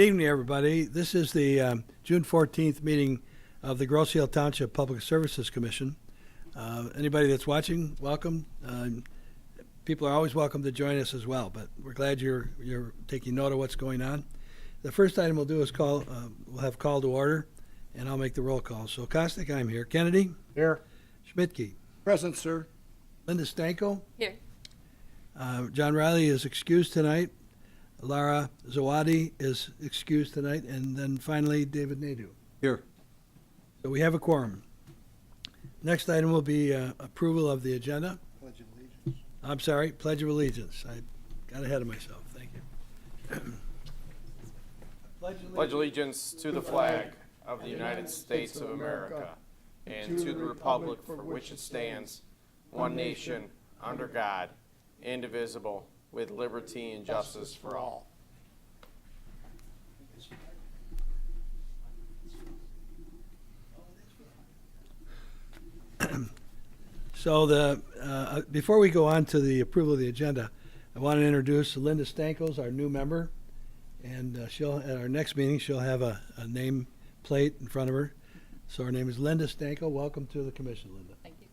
Good evening, everybody. This is the June 14th meeting of the Grosse Ile Township Public Services Commission. Anybody that's watching, welcome. People are always welcome to join us as well, but we're glad you're taking note of what's going on. The first item we'll do is we'll have call to order, and I'll make the roll call. So Costick, I'm here. Kennedy? Here. Schmidtke? Present, sir. Linda Stanko? Here. John Reilly is excused tonight. Lara Zawadi is excused tonight. And then finally, David Nadeau. Here. So we have a quorum. Next item will be approval of the agenda. Pledge of Allegiance. I'm sorry, Pledge of Allegiance. I got ahead of myself. Thank you. Pledge allegiance to the flag of the United States of America and to the republic for which it stands, one nation, under God, indivisible, with liberty and justice for all. So before we go on to the approval of the agenda, I want to introduce Linda Stanko, our new member, and at our next meeting she'll have a name plate in front of her. So her name is Linda Stanko. Welcome to the commission, Linda. Thank you.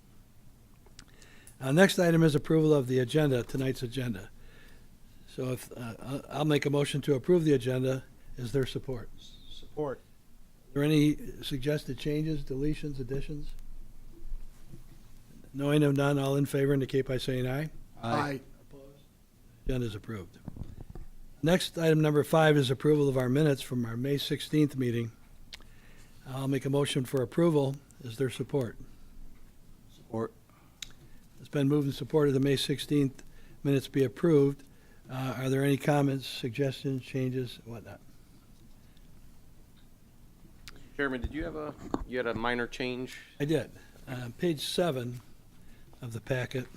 Next item is approval of the agenda, tonight's agenda. So if I'll make a motion to approve the agenda. Is there support? Support. Are there any suggested changes, deletions, additions? Knowing of none, all in favor indicate by saying aye. Aye. Agenda is approved. Next, item number 5 is approval of our minutes from our May 16th meeting. I'll make a motion for approval. Is there support? Support. It's been moved and supported the May 16th minutes be approved. Are there any comments, suggestions, changes, whatnot? Chairman, did you had a minor change? I did. Page 7 of the packet.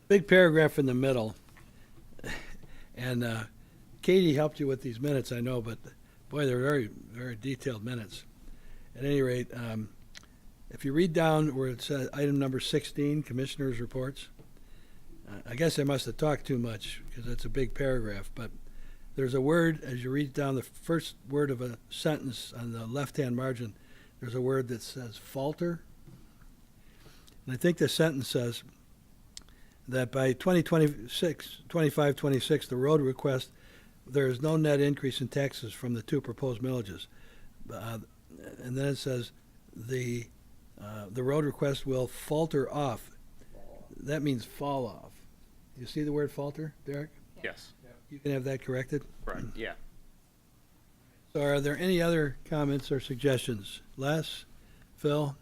Big paragraph in the middle. And Katie helped you with these minutes, I know, but boy, they're very, very detailed minutes. At any rate, if you read down where it says item number 16, Commissioners' Reports, I guess I must have talked too much because that's a big paragraph, but there's a word, as you read down the first word of a sentence on the left-hand margin, there's a word that says falter. And I think the sentence says that by 25-26, the road request, there is no net increase in taxes from the 2 proposed millages. And then it says the road request will falter off. That means fall off. You see the word falter, Derek? Yes. You can have that corrected. Right, yeah. So are there any other comments or suggestions? Les? Phil?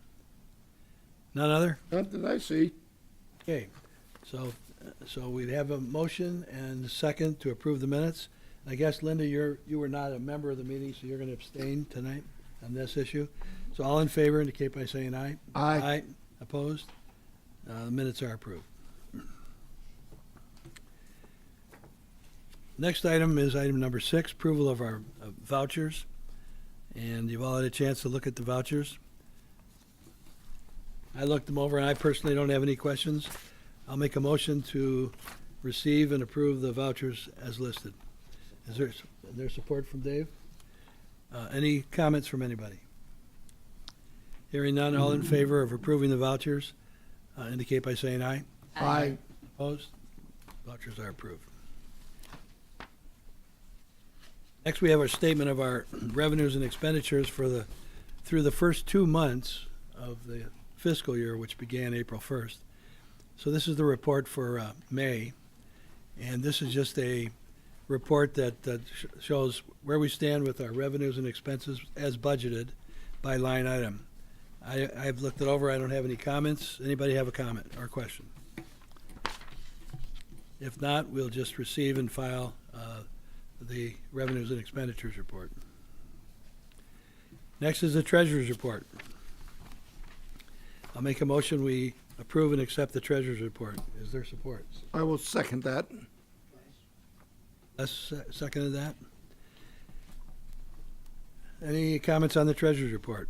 None other? Not that I see. Okay. So we'd have a motion and a second to approve the minutes. I guess, Linda, you were not a member of the meeting, so you're going to abstain tonight on this issue. So all in favor indicate by saying aye. Aye. Aye. Opposed? The minutes are approved. Next item is item number 6, approval of our vouchers. And you've all had a chance to look at the vouchers. I looked them over, and I personally don't have any questions. I'll make a motion to receive and approve the vouchers as listed. Is there support from Dave? Any comments from anybody? Hearing none, all in favor of approving the vouchers, indicate by saying aye. Aye. Opposed? Vouchers are approved. Next, we have our statement of our revenues and expenditures through the first 2 months of the fiscal year, which began April 1st. So this is the report for May, and this is just a report that shows where we stand with our revenues and expenses as budgeted by line item. I've looked it over. I don't have any comments. Anybody have a comment or question? If not, we'll just receive and file the revenues and expenditures report. Next is the treasurer's report. I'll make a motion we approve and accept the treasurer's report. Is there support? I will second that. Les seconded that. Any comments on the treasurer's report?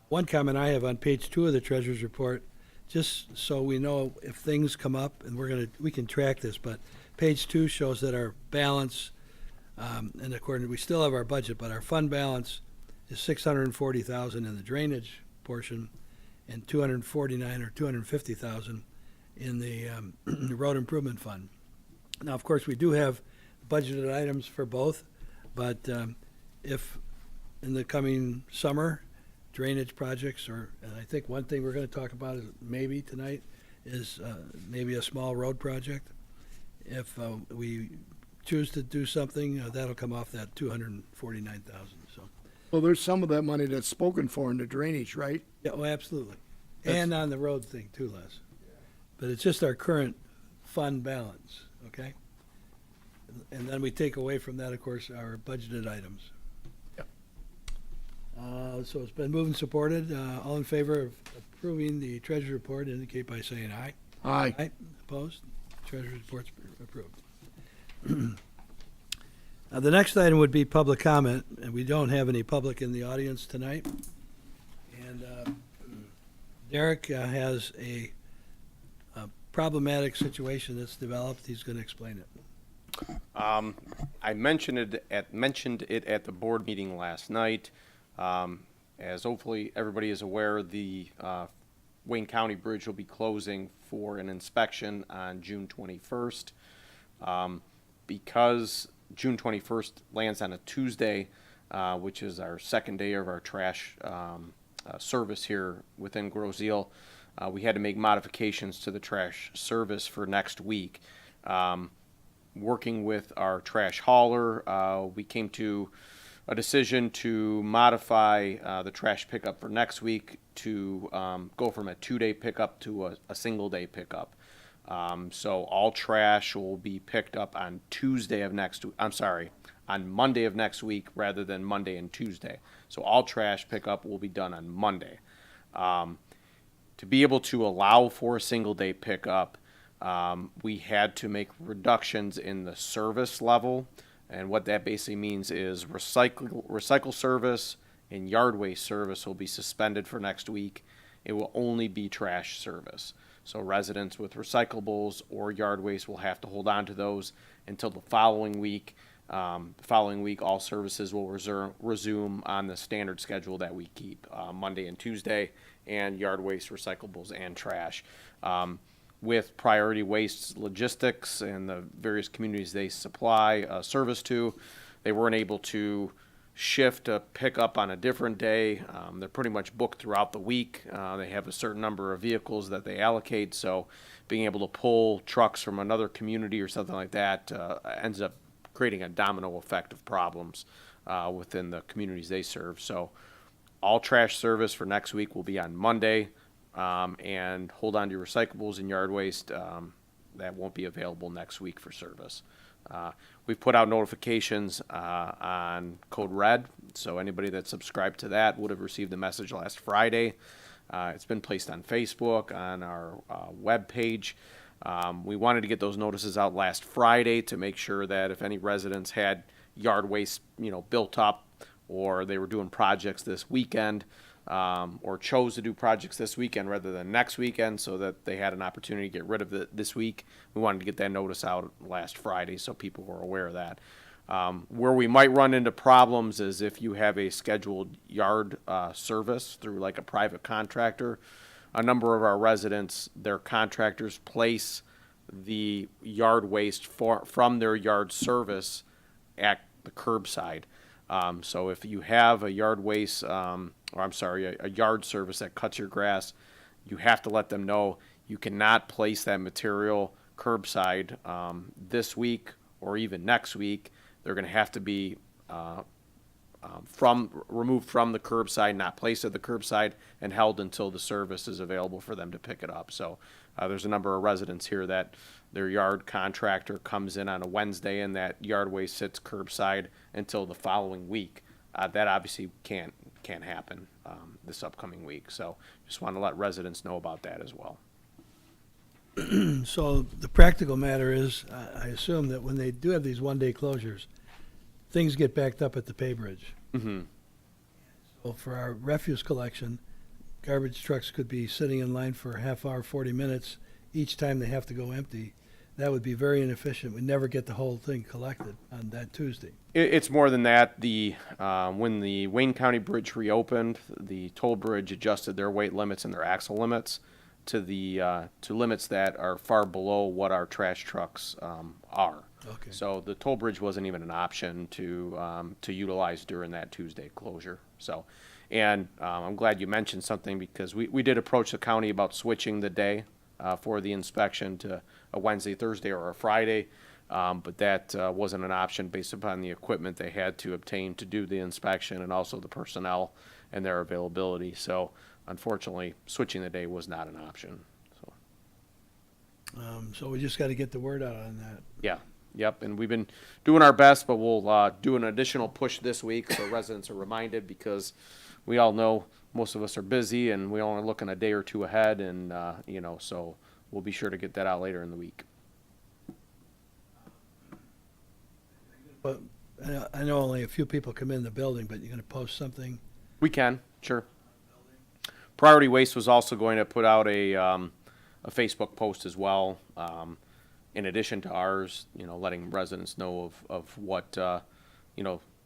One comment I have on page 2 of the treasurer's report just so we know if things come up, and we can track this, but page 2 shows that our balance, and according, we still have our budget, but our fund balance is 640,000 in the drainage portion and 249 or 250,000 in the road improvement fund. Now, of course, we do have budgeted items for both, but if in the coming summer, drainage projects, and I think one thing we're going to talk about is maybe tonight is maybe a small road project. If we choose to do something, that'll come off that 249,000. So, Well, there's some of that money that's spoken for in the drainage, right? yeah, well, absolutely, That's- and on the road thing too, Les. But it's just our current fund balance, okay? And then we take away from that, of course, our budgeted items. Yep. So it's been moved and supported. All in favor of approving the treasurer's report indicate by saying aye. Aye. Aye. Opposed? Treasurer's report's approved. The next item would be public comment, and we don't have any public in the audience tonight. And Derek has a problematic situation that's developed. He's going to explain it. I mentioned it at the board meeting last night. As hopefully everybody is aware, the Wayne County Bridge will be closing for an inspection on June 21st. Because June 21st lands on a Tuesday, which is our second day of our trash service here within Groseal, we had to make modifications to the trash service for next week. Working with our trash hauler, we came to a decision to modify the trash pickup for next week to go from a 2-day pickup to a single-day pickup. So all trash will be picked up on on Monday of next week rather than Monday and Tuesday. So all trash pickup will be done on Monday. To be able to allow for a single-day pickup, we had to make reductions in the service level, and what that basically means is recycle service and yard waste service will be suspended for next week. It will only be trash service. So residents with recyclables or yard waste will have to hold on to those until the following week. All services will resume on the standard schedule that we keep, Monday and Tuesday, and yard waste, recyclables, and trash. With Priority Waste Logistics and the various communities they supply service to, they weren't able to shift a pickup on a different day. They're pretty much booked throughout the week. They have a certain number of vehicles that they allocate, so being able to pull trucks from another community or something like that ends up creating a domino effect of problems within the communities they serve. So all trash service for next week will be on Monday. And hold on to your recyclables and yard waste. That won't be available next week for service. We've put out notifications on Code Red, so anybody that subscribed to that would have received the message last Friday. It's been placed on Facebook, on our web page. We wanted to get those notices out last Friday to make sure that if any residents had yard waste, built up, or they were doing projects this weekend, or chose to do projects this weekend rather than next weekend so that they had an opportunity to get rid of it this week. We wanted to get that notice out last Friday so people were aware of that. Where we might run into problems is if you have a scheduled yard service through like a private contractor. A number of our residents, their contractors place the yard waste from their yard service at the curbside. So if you have a yard waste, a yard service that cuts your grass, you have to let them know you cannot place that material curbside this week or even next week. They're going to have to be removed from the curbside, not placed at the curbside, and held until the service is available for them to pick it up. So there's a number of residents here that their yard contractor comes in on a Wednesday and that yard waste sits curbside until the following week. That obviously can't happen this upcoming week. So just want to let residents know about that as well. So the practical matter is, I assume that when they do have these one-day closures, things get backed up at the pay bridge. Mm-hmm. So for our refuse collection, garbage trucks could be sitting in line for a half hour, 40 minutes each time they have to go empty. That would be very inefficient. We'd never get the whole thing collected on that Tuesday. It's more than that. When the Wayne County Bridge reopened, the toll bridge adjusted their weight limits and their axle limits to limits that are far below what our trash trucks are. Okay. So the toll bridge wasn't even an option to utilize during that Tuesday closure. So, and I'm glad you mentioned something, because we did approach the county about switching the day for the inspection to a Wednesday, Thursday, or a Friday. But that wasn't an option based upon the equipment they had to obtain to do the inspection, and also the personnel and their availability. So unfortunately, switching the day was not an option. So So we just got to get the word out on that. yeah, yep. And we've been doing our best, but we'll do an additional push this week so residents are reminded, because we all know most of us are busy and we only looking a day or two ahead, and so we'll be sure to get that out later in the week. But I know only a few people come in the building, but you're going to post something? We can, sure. Priority Waste was also going to put out a Facebook post as well, in addition to ours, letting residents know of what,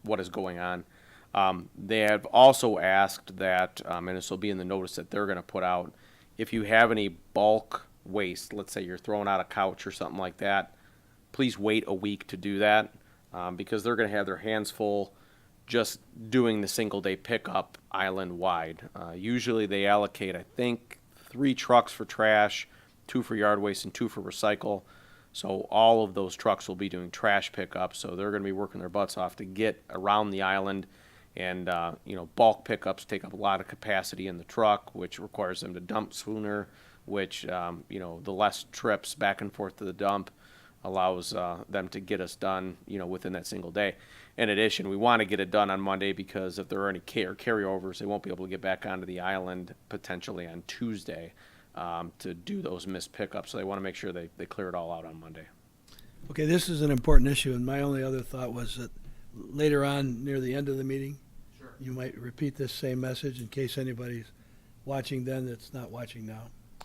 what is going on. They have also asked that, and this will be in the notice that they're going to put out, if you have any bulk waste, let's say you're throwing out a couch or something like that, please wait a week to do that, because they're going to have their hands full just doing the single day pickup island wide. Usually they allocate, I think, 3 trucks for trash, 2 for yard waste, and 2 for recycle. So all of those trucks will be doing trash pickup. So they're going to be working their butts off to get around the island. And, bulk pickups take up a lot of capacity in the truck, which requires them to dump sooner, which, the less trips back and forth to the dump allows them to get us done, within that single day. In addition, we want to get it done on Monday, because if there are any carryovers, they won't be able to get back onto the island potentially on Tuesday to do those missed pickups. So they want to make sure they clear it all out on Monday. Okay, this is an important issue, and my only other thought was that later on, near the end of the meeting, you might repeat this same message in case anybody's watching then that's not watching now.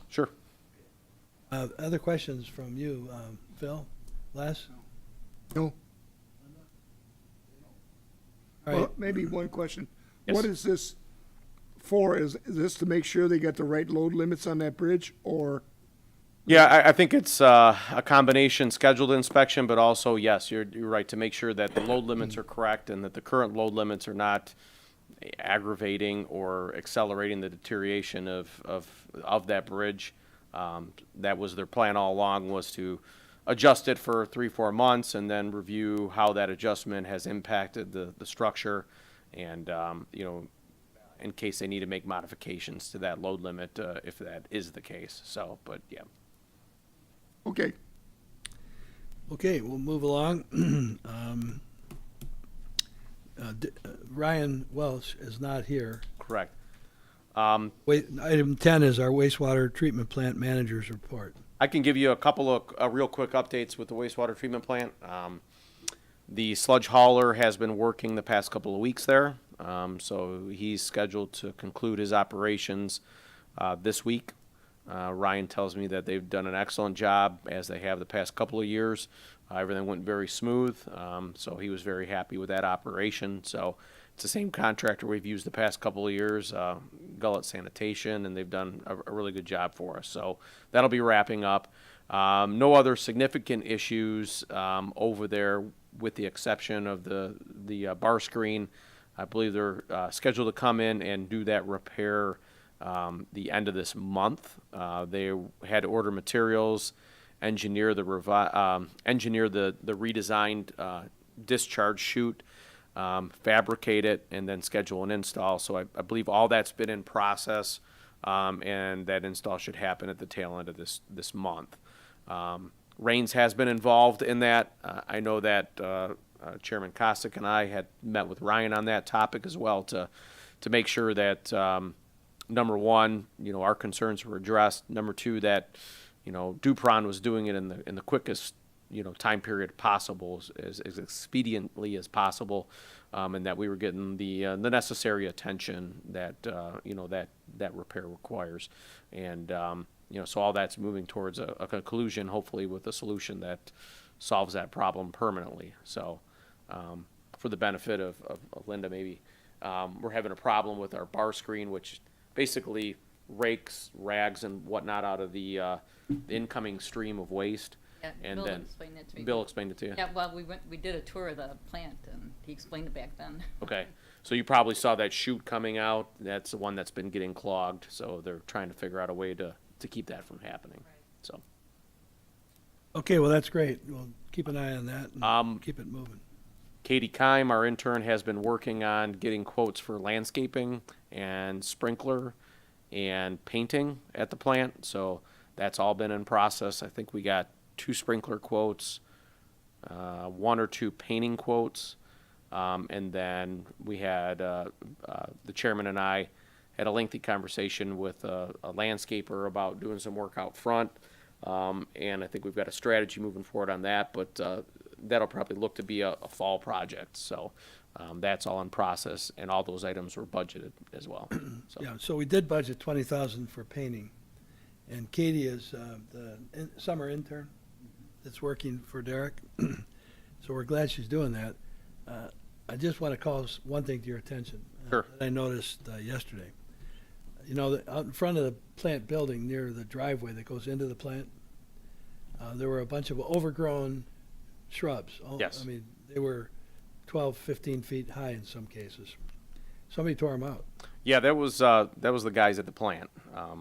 Sure. Other questions from you, Phil? Les? No? All right. Well, maybe one question. Yes. What is this for? Is this to make sure they got the right load limits on that bridge, or? Yeah, I think it's a combination scheduled inspection, but also, yes, you're right, to make sure that the load limits are correct and that the current load limits are not aggravating or accelerating the deterioration of that bridge. That was their plan all along, was to adjust it for 3-4 months and then review how that adjustment has impacted the structure, and in case they need to make modifications to that load limit, if that is the case. So, but yeah. Okay. Okay, we'll move along. Ryan Welsh is not here. Correct. Item 10 is our wastewater treatment plant manager's report. I can give you a couple of real quick updates with the wastewater treatment plant. The sludge hauler has been working the past couple of weeks there, so he's scheduled to conclude his operations this week. Ryan tells me that they've done an excellent job, as they have the past couple of years. Everything went very smooth, so he was very happy with that operation. So it's the same contractor we've used the past couple of years, Gullet Sanitation, and they've done a really good job for us. So that'll be wrapping up. No other significant issues over there, with the exception of the bar screen. I believe they're scheduled to come in and do that repair the end of this month. They had to order materials, engineer the redesigned discharge chute, fabricate it, and then schedule an install. So I believe all that's been in process, and that install should happen at the tail end of this month. Rains has been involved in that. I know that Chairman Costick and I had met with Ryan on that topic as well to make sure that number one, our concerns were addressed. Number two, that Dupron was doing it in the quickest time period possible, as expediently as possible, and that we were getting the necessary attention that that repair requires. And, so all that's moving towards a conclusion, hopefully with a solution that solves that problem permanently. So, for the benefit of Linda, maybe, we're having a problem with our bar screen, which basically rakes rags and whatnot out of the incoming stream of waste. Yeah, And Bill then explained it to me. Bill explained it to you? Yeah, well, we did a tour of the plant, and he explained it back then. Okay, so you probably saw that chute coming out. That's the one that's been getting clogged, so they're trying to figure out a way to keep that from happening. So, Okay, well, that's great. We'll keep an eye on that and keep it moving. Katie Keim, our intern, has been working on getting quotes for landscaping and sprinkler and painting at the plant. So that's all been in process. I think we got 2 sprinkler quotes, 1 or 2 painting quotes, and then we had the chairman and I had a lengthy conversation with a landscaper about doing some work out front, and I think we've got a strategy moving forward on that, but that'll probably look to be a fall project. So that's all in process, and all those items were budgeted as well. So. Yeah, so we did budget 20,000 for painting, and Katie is the summer intern that's working for Derek. So we're glad she's doing that. I just want to call one thing to your attention. Sure. That I noticed yesterday. You know, out in front of the plant building near the driveway that goes into the plant, there were a bunch of overgrown shrubs. Yes. I mean, they were 12, 15 feet high in some cases. Somebody tore them out. Yeah, that was the guys at the plant.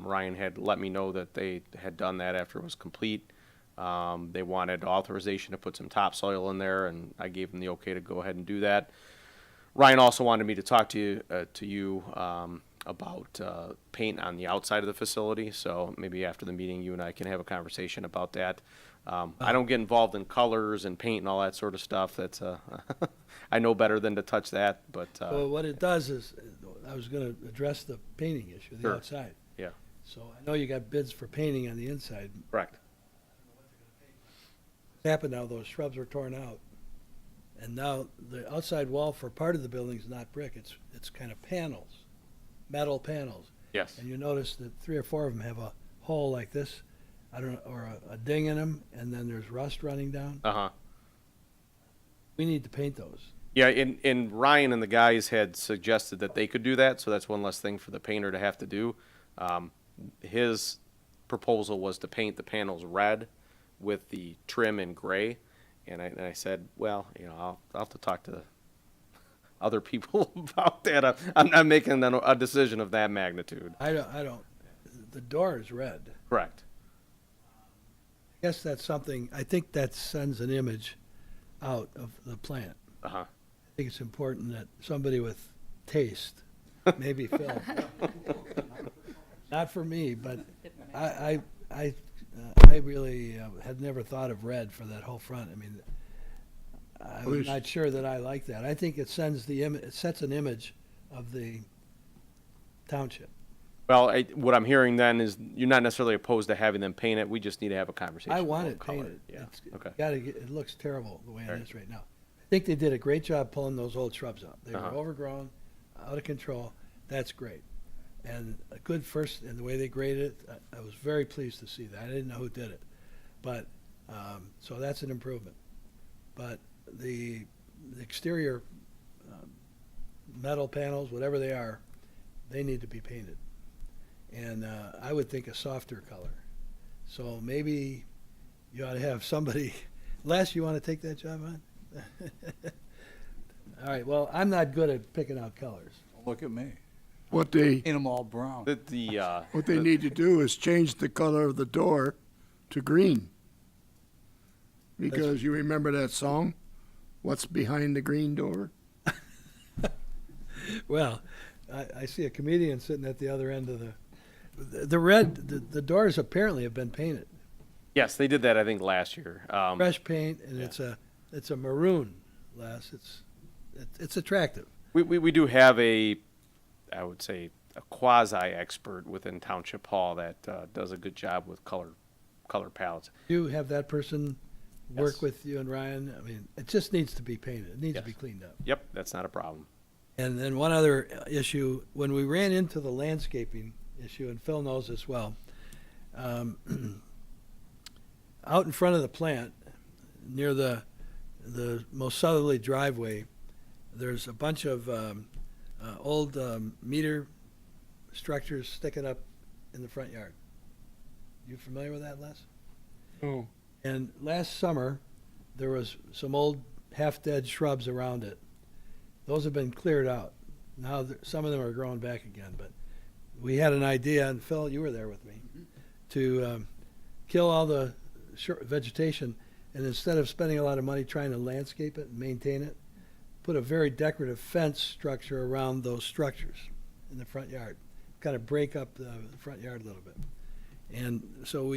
Ryan had let me know that they had done that after it was complete. They wanted authorization to put some topsoil in there, and I gave them the okay to go ahead and do that. Ryan also wanted me to talk to you about paint on the outside of the facility. So maybe after the meeting, you and I can have a conversation about that. I don't get involved in colors and paint and all that sort of stuff. That's I know better than to touch that. But Well, what it does is, I was going to address the painting issue, the Sure. outside. yeah, So I know you got bids for painting on the inside. correct. What happened now, those shrubs were torn out. And now the outside wall for part of the building is not brick, it's kind of panels, metal panels. Yes. And you notice that 3 or 4 of them have a hole like this, I don't know, or a ding in them, and then there's rust running down. Uh-huh. We need to paint those. Yeah, and Ryan and the guys had suggested that they could do that, so that's one less thing for the painter to have to do. His proposal was to paint the panels red with the trim in gray, and I said, well, I'll have to talk to other people about that. I'm not making a decision of that magnitude. I don't, the door is red. Correct. I guess that's something, I think that sends an image out of the plant. Uh-huh. I think it's important that somebody with taste, maybe Phil. Not for me, but I really had never thought of red for that whole front. I mean, I'm not sure that I like that. I think it sends it sets an image of the township. Well, what I'm hearing then is you're not necessarily opposed to having them paint it. We just need to have a conversation. I want about it color. painted. Yeah. Okay. It looks terrible the way Right. it is right now. I think they did a great job pulling those old shrubs out. They Uh-huh. were overgrown, out of control. That's great. And a good first, and the way they graded it, I was very pleased to see that. I didn't know who did it. But, so that's an improvement. But the exterior metal panels, whatever they are, they need to be painted. And I would think a softer color. So maybe you ought to have somebody, Les, you want to take that job on? All right, well, I'm not good at picking out colors. Look at me. What they, Paint them all brown. what they need to do is change the color of the door to green. Because you remember that song, What's Behind the Green Door? Well, I see a comedian sitting at the other end of the red, the doors apparently have been painted. Yes, they did that, I think, last year. Fresh paint, and yeah. it's a maroon, Les. It's attractive. We do have I would say, a quasi-expert within Township Hall that does a good job with color palettes. You have that person work Yes. with you and Ryan. I mean, it just needs to be painted. It needs to Yes. be cleaned up. Yep, that's not a problem. And then one other issue, when we ran into the landscaping issue, and Phil knows this well. Out in front of the plant, near the most southerly driveway, there's a bunch of old meter structures sticking up in the front yard. You familiar with that, Les? Oh. And last summer, there was some old half-dead shrubs around it. Those have been cleared out. Now, some of them are growing back again, but we had an idea, and Phil, you were there with me, to kill all the vegetation, and instead of spending a lot of money trying to landscape it and maintain it, put a very decorative fence structure around those structures in the front yard. Kind of break up the front yard a little bit. And so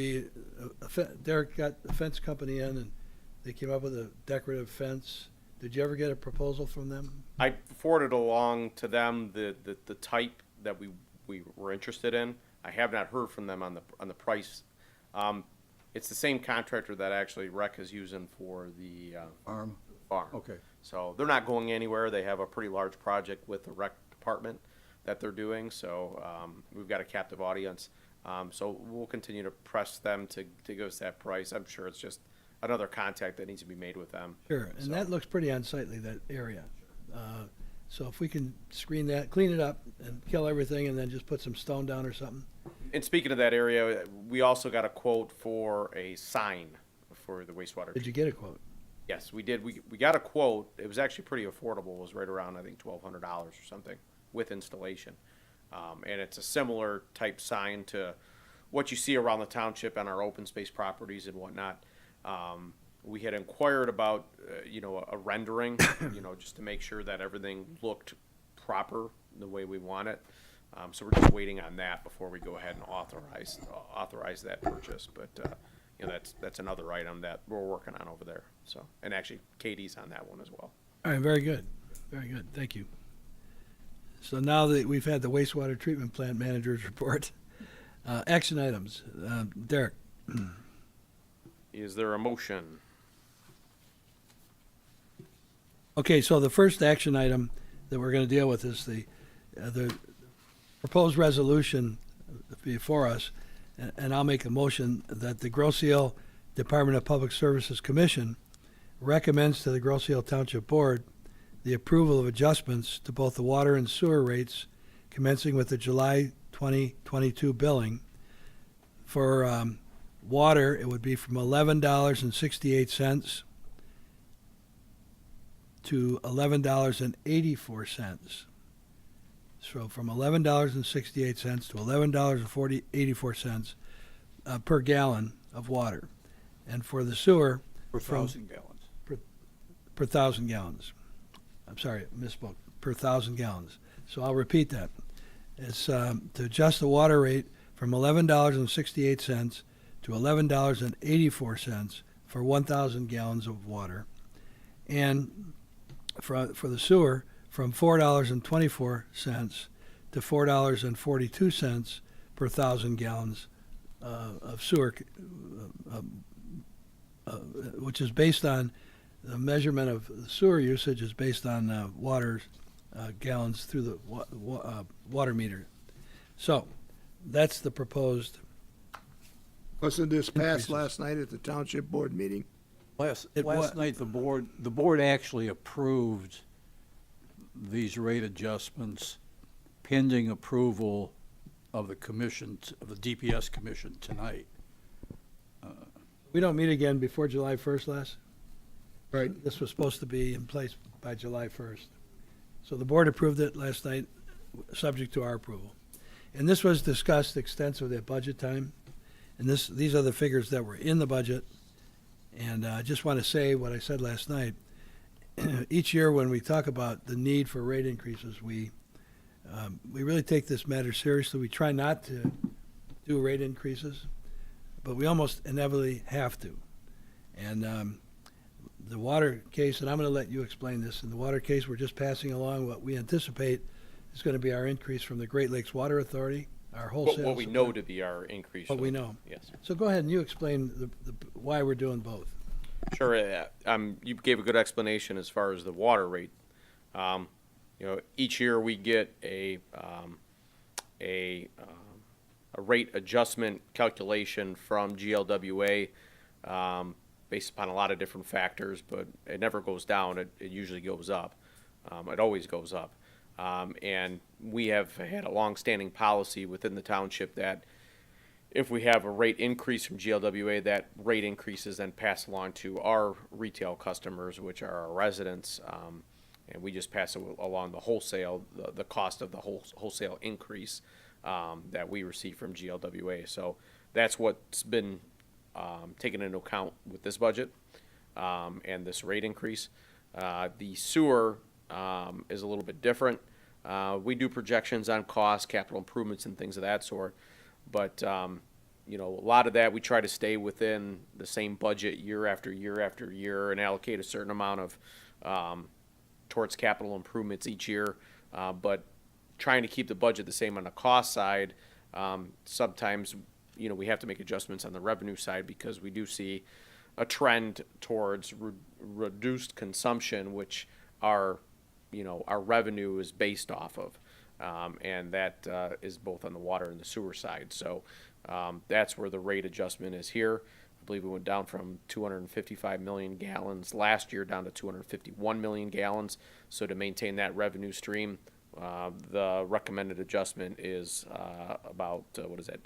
Derek got the fence company in, and they came up with a decorative fence. Did you ever get a proposal from them? I forwarded along to them the type that we were interested in. I have not heard from them on the price. It's the same contractor that actually Rec is using for the Farm? farm. Okay. So they're not going anywhere. They have a pretty large project with the Rec department that they're doing. So we've got a captive audience. So we'll continue to press them to give us that price. I'm sure it's just another contact that needs to be made with them. Sure, and So- that looks pretty unsightly, that area. So if we can screen that, clean it up, and kill everything, and then just put some stone down or something. And speaking of that area, we also got a quote for a sign for the wastewater. Did you get a quote? Yes, we did. We got a quote. It was actually pretty affordable. It was right around, I think, $1,200 or something with installation. And it's a similar type sign to what you see around the township on our open space properties and whatnot. We had inquired about, a rendering, just to make sure that everything looked proper the way we want it. So we're just waiting on that before we go ahead and authorize that purchase. But, that's another item that we're working on over there. So, and actually Katie's on that one as well. All right, very good. Very good, thank you. So now that we've had the wastewater treatment plant manager's report, action items. Derek, Is there a motion? okay, so the first action item that we're going to deal with is the proposed resolution before us, and I'll make a motion that the Grosse Ile Department of Public Services Commission recommends to the Grosse Ile Township Board the approval of adjustments to both the water and sewer rates commencing with the July 2022 billing. For water, it would be from $11.68 to $11.84. So from $11.68 to $11.84 per gallon of water. And for the sewer, Per from 1,000 gallons. per 1,000 gallons. I'm sorry, misspoke, per 1,000 gallons. So I'll repeat that. It's to adjust the water rate from $11.68 to $11.84 for 1,000 gallons of water. And for the sewer, from $4.24 to $4.42 per 1,000 gallons of sewer, which is based on the measurement of the sewer usage is based on water gallons through the water meter. So that's the proposed. Wasn't this Increases. passed last night at the township board meeting? Last wa- night, the board actually approved these rate adjustments pending approval of the commission, of the DPS commission tonight. We don't meet again before July 1st, Les? Right. This was supposed to be in place by July 1st. So the board approved it last night, subject to our approval. And this was discussed extensively at budget time. And these are the figures that were in the budget. And I just want to say what I said last night. Each year when we talk about the need for rate increases, we really take this matter seriously. We try not to do rate increases, but we almost inevitably have to. And the water case, and I'm going to let you explain this, in the water case, we're just passing along what we anticipate is going to be our increase from the Great Lakes Water Authority, our wholesale. What we supply. know to be our increase. What we know. Yes. So go ahead and you explain why we're doing both. Sure. You gave a good explanation as far as the water rate. Each year we get a rate adjustment calculation from GLWA, based upon a lot of different factors, but it never goes down. It usually goes up. It always goes up. And we have had a long-standing policy within the township that if we have a rate increase from GLWA, that rate increase is then passed along to our retail customers, which are our residents, and we just pass it along the wholesale, the cost of the wholesale increase that we receive from GLWA. So that's what's been taken into account with this budget and this rate increase. The sewer is a little bit different. We do projections on costs, capital improvements, and things of that sort. But, you know, a lot of that, we try to stay within the same budget year after year after year and allocate a certain amount of towards capital improvements each year. But trying to keep the budget the same on the cost side, sometimes, you know, we have to make adjustments on the revenue side because we do see a trend towards reduced consumption, which our revenue is based off of. And that is both on the water and the sewer side. So that's where the rate adjustment is here. I believe it went down from 255 million gallons last year down to 251 million gallons. So to maintain that revenue stream, the recommended adjustment is about,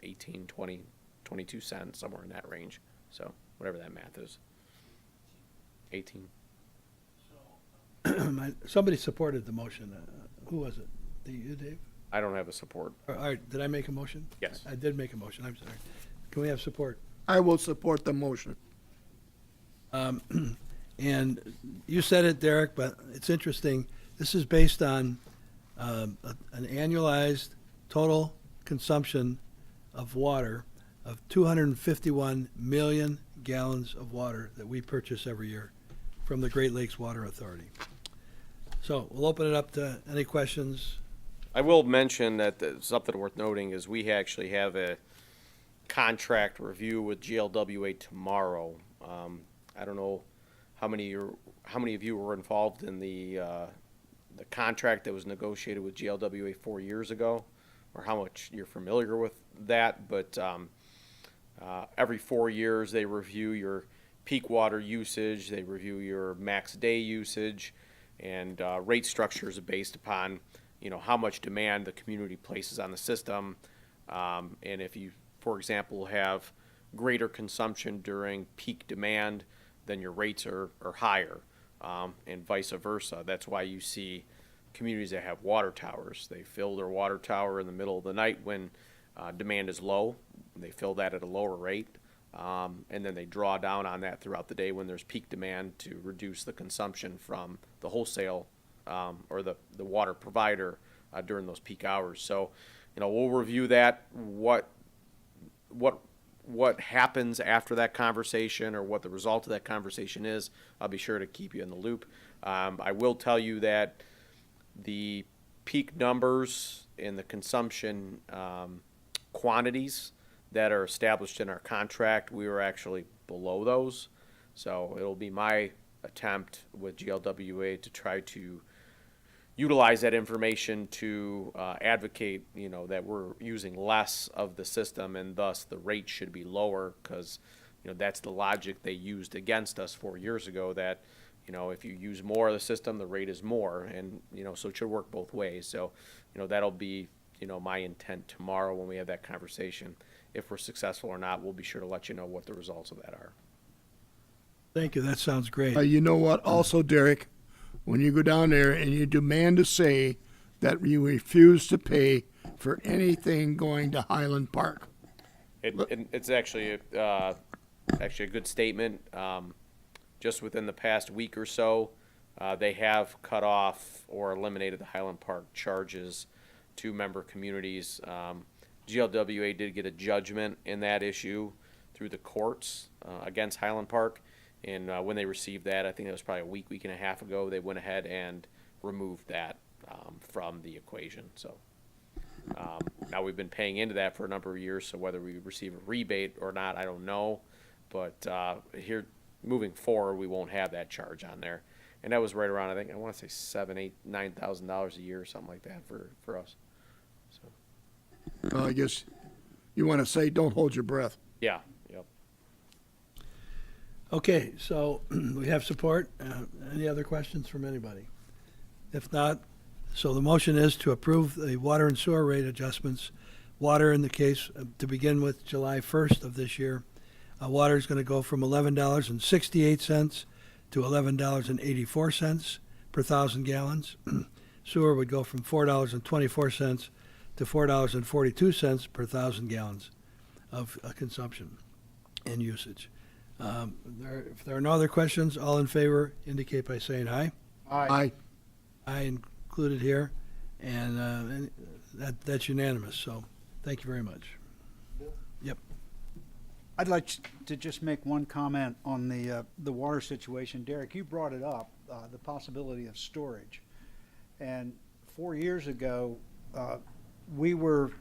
18, 20, 22 cents, somewhere in that range. So whatever that math is. 18. Somebody supported the motion. Who was it? You, Dave? I don't have a support. All right, did I make a motion? Yes. I did make a motion, I'm sorry. Can we have support? I will support the motion. And you said it, Derek, but it's interesting. This is based on an annualized total consumption of water of 251 million gallons of water that we purchase every year from the Great Lakes Water Authority. So we'll open it up to any questions. I will mention that something worth noting is we actually have a contract review with GLWA tomorrow. I don't know how many of you were involved in the contract that was negotiated with GLWA 4 years ago, or how much you're familiar with that. But every 4 years they review your peak water usage, they review your max day usage, and rate structures are based upon, you know, how much demand the community places on the system. And if you, for example, have greater consumption during peak demand, then your rates are higher, and vice versa. That's why you see communities that have water towers. They fill their water tower in the middle of the night when demand is low. They fill that at a lower rate. And then they draw down on that throughout the day when there's peak demand to reduce the consumption from the wholesale or the water provider during those peak hours. So, you know, we'll review that, what happens after that conversation or what the result of that conversation is. I'll be sure to keep you in the loop. I will tell you that the peak numbers and the consumption quantities that are established in our contract, we were actually below those. So it'll be my attempt with GLWA to try to utilize that information to advocate, you know, that we're using less of the system and thus the rate should be lower because, you know, that's the logic they used against us 4 years ago that, you know, if you use more of the system, the rate is more. And, you know, so it should work both ways. So, you know, that'll be, you know, my intent tomorrow when we have that conversation. If we're successful or not, we'll be sure to let you know what the results of that are. Thank you, that sounds great. You know what, also, Derek, when you go down there and you demand to say that you refuse to pay for anything going to Highland Park. It's actually a good statement. Just within the past week or so, they have cut off or eliminated the Highland Park charges to member communities. GLWA did get a judgment in that issue through the courts against Highland Park. And when they received that, I think it was probably a week and a half ago, they went ahead and removed that from the equation. So now we've been paying into that for a number of years, so whether we receive a rebate or not, I don't know. But here, moving forward, we won't have that charge on there. And that was right around, I want to say $7,000, $8,000, $9,000 a year or something like that for us. So. Well, I guess you want to say, don't hold your breath. Yeah, yep. Okay, so we have support. Any other questions from anybody? If not, so the motion is to approve the water and sewer rate adjustments. Water in the case, to begin with, July 1st of this year. Water is going to go from $11.68 to $11.84 per 1,000 gallons. Sewer would go from $4.24 to $4.42 per 1,000 gallons of consumption and usage. If there are no other questions, all in favor indicate by saying aye. Aye. Aye included here, and that's unanimous, so thank you very much. Yep. I'd like to just make one comment on the water situation. Derek, you brought it up, the possibility of storage. And 4 years ago, we were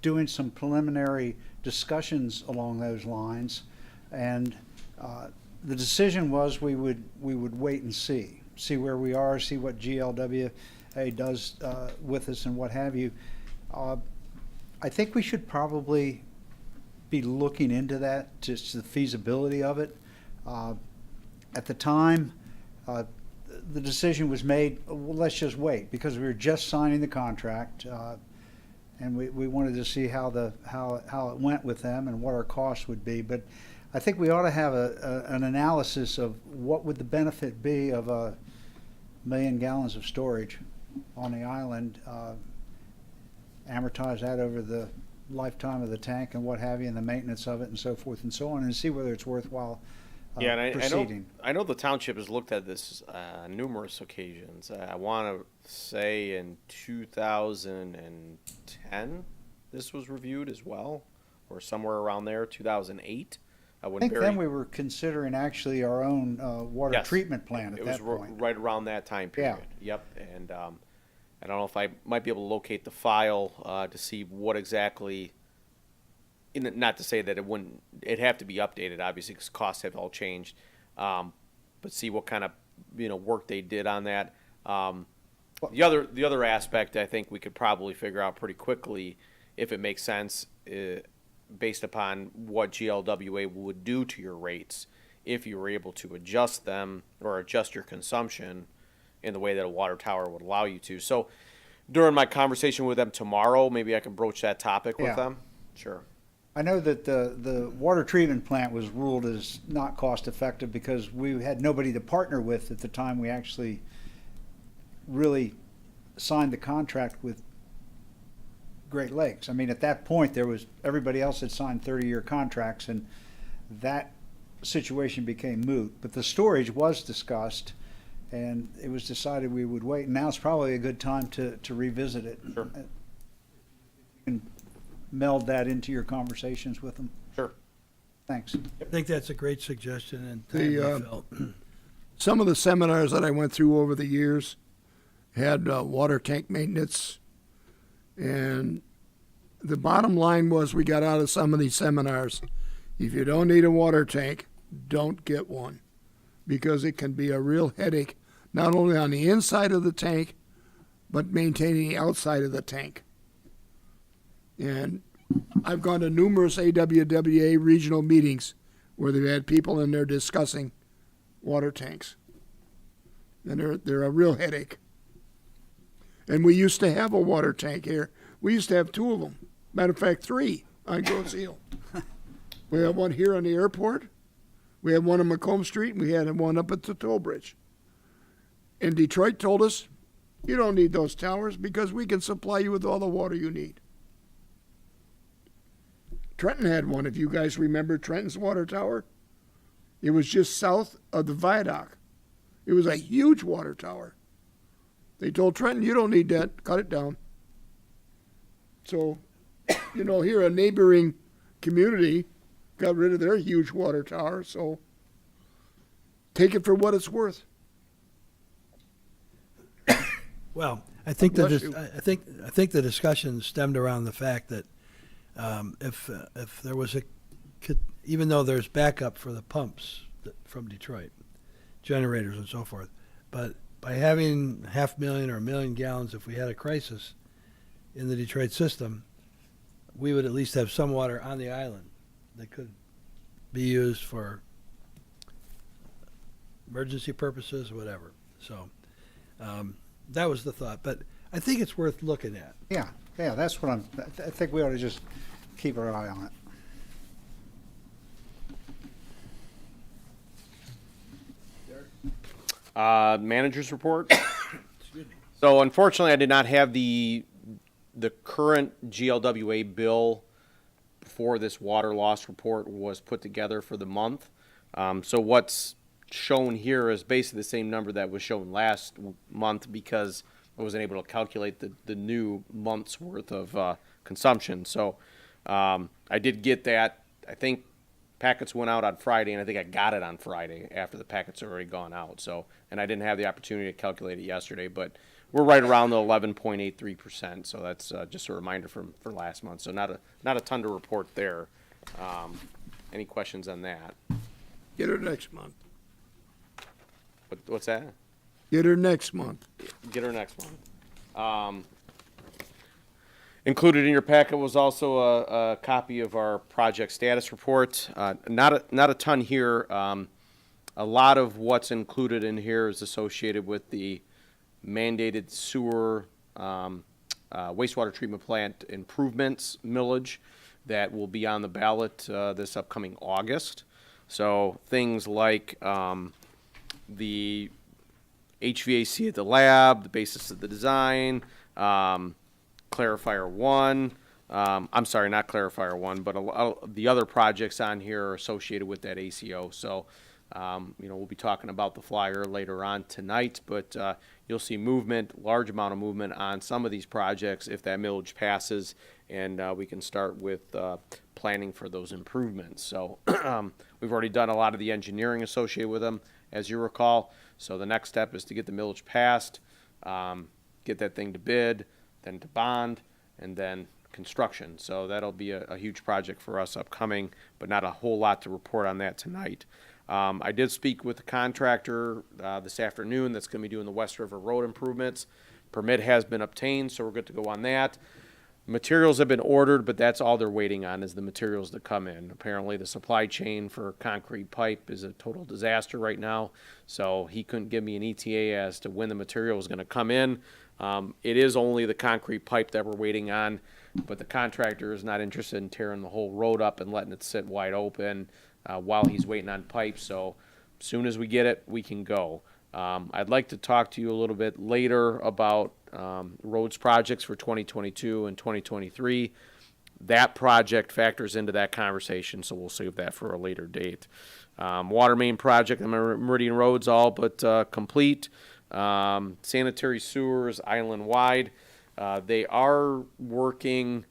doing some preliminary discussions along those lines, and the decision was we would wait and see where we are, see what GLWA does with us and what have you. I think we should probably be looking into that, just the feasibility of it. At the time, the decision was made, well, let's just wait, because we were just signing the contract, and we wanted to see how it went with them and what our costs would be. But I think we ought to have an analysis of what would the benefit be of 1 million gallons of storage on the island, amortize that over the lifetime of the tank and what have you, and the maintenance of it and so forth and so on, and see whether it's worthwhile Yeah, and proceeding. I know the township has looked at this numerous occasions. I want to say in 2010 this was reviewed as well, or somewhere around there, 2008. I think then we were considering actually our own water Yes. treatment plant at It that was point. right around that time Yeah. period. Yep, and I don't know if I might be able to locate the file to see what exactly. Not to say that it'd have to be updated, obviously, because costs have all changed. But see what kind of work they did on that. The other aspect I think we could probably figure out pretty quickly if it makes sense, based upon what GLWA would do to your rates if you were able to adjust them or adjust your consumption in the way that a water tower would allow you to. So during my conversation with them tomorrow, maybe I can broach that topic with Yeah. them. Sure. I know that the water treatment plant was ruled as not cost effective because we had nobody to partner with at the time we actually really signed the contract with Great Lakes. I mean, at that point, everybody else had signed 30-year contracts, and that situation became moot. But the storage was discussed, and it was decided we would wait. And now it's probably a good time to revisit it. Sure. You can meld that into your conversations with them. Sure. Thanks. I think that's a great suggestion, and The, timely, Phil. Some of the seminars that I went through over the years had water tank maintenance, and the bottom line was we got out of some of these seminars, if you don't need a water tank, don't get one, because it can be a real headache, not only on the inside of the tank, but maintaining the outside of the tank. And I've gone to numerous AWWA regional meetings where they've had people in there discussing water tanks. And they're a real headache. And we used to have a water tank here. We used to have 2 of them. Matter of fact, 3 on Gross Hill. We have one here on the airport. We had one on Macomb Street, and we had one up at the toll bridge. And Detroit told us, you don't need those towers because we can supply you with all the water you need. Trenton had one, if you guys remember Trenton's water tower. It was just south of the viaduct. It was a huge water tower. They told Trenton, you don't need that, cut it down. So, here a neighboring community got rid of their huge water tower, so take it for what it's worth. Well, I think Bless you. I think the discussion stemmed around the fact that if there was even though there's backup for the pumps from Detroit, generators and so forth, but by having 500,000 or 1 million gallons, if we had a crisis in the Detroit system, we would at least have some water on the island that could be used for emergency purposes, whatever. So that was the thought. But I think it's worth looking at. Yeah, that's what I think we ought to just keep our eye on it. Manager's report. So unfortunately, I did not have the current GLWA bill before this water loss report was put together for the month. So what's shown here is basically the same number that was shown last month because I wasn't able to calculate the new month's worth of consumption. So I did get that. I think packets went out on Friday, and I think I got it on Friday after the packets had already gone out. So, and I didn't have the opportunity to calculate it yesterday, but we're right around the 11.83%. So that's just a reminder for last month. So not a ton to report there. Any questions on that? Get her next month. What's that? Get her next month. Get her next month. Included in your packet was also a copy of our project status report. Not a ton here. A lot of what's included in here is associated with the mandated sewer wastewater treatment plant improvements millage that will be on the ballot this upcoming August. So things like the HVAC at the lab, the basis of the design, Clarifier 1, I'm sorry, not Clarifier 1, but the other projects on here are associated with that ACO. So, we'll be talking about the flyer later on tonight, but you'll see movement, large amount of movement on some of these projects if that millage passes, and we can start with planning for those improvements. So we've already done a lot of the engineering associated with them, as you recall. So the next step is to get the millage passed, get that thing to bid, then to bond, and then construction. So that'll be a huge project for us upcoming, but not a whole lot to report on that tonight. I did speak with the contractor this afternoon that's going to be doing the West River Road improvements. Permit has been obtained, so we're good to go on that. Materials have been ordered, but that's all they're waiting on is the materials that come in. Apparently the supply chain for concrete pipe is a total disaster right now, so he couldn't give me an ETA as to when the material is going to come in. It is only the concrete pipe that we're waiting on, but the contractor is not interested in tearing the whole road up and letting it sit wide open while he's waiting on pipe. So as soon as we get it, we can go. I'd like to talk to you a little bit later about roads projects for 2022 and 2023. That project factors into that conversation, so we'll save that for a later date. Water main project on Meridian Road's all but complete. Sanitary sewers island-wide. They are working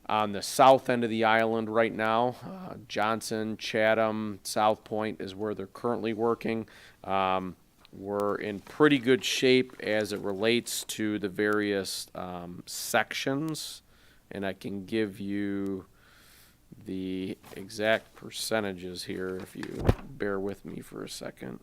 on the south end of the island right now. Johnson, Chatham, South Point is where they're currently working. We're in pretty good shape as it relates to the various sections, and I can give you the exact percentages here if you bear with me for a second.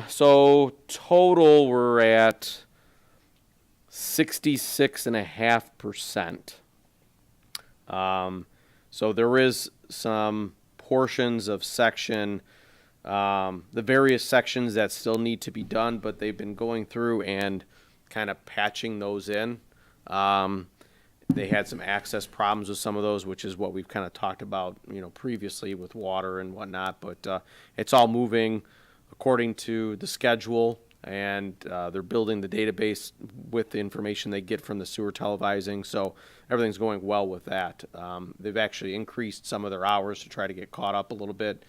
So total we're at 66.5%. So there is some portions of section, the various sections that still need to be done, but they've been going through and kind of patching those in. They had some access problems with some of those, which is what we've kind of talked about, previously with water and whatnot, but it's all moving according to the schedule, and they're building the database with the information they get from the sewer televising, so everything's going well with that. They've actually increased some of their hours to try to get caught up a little bit,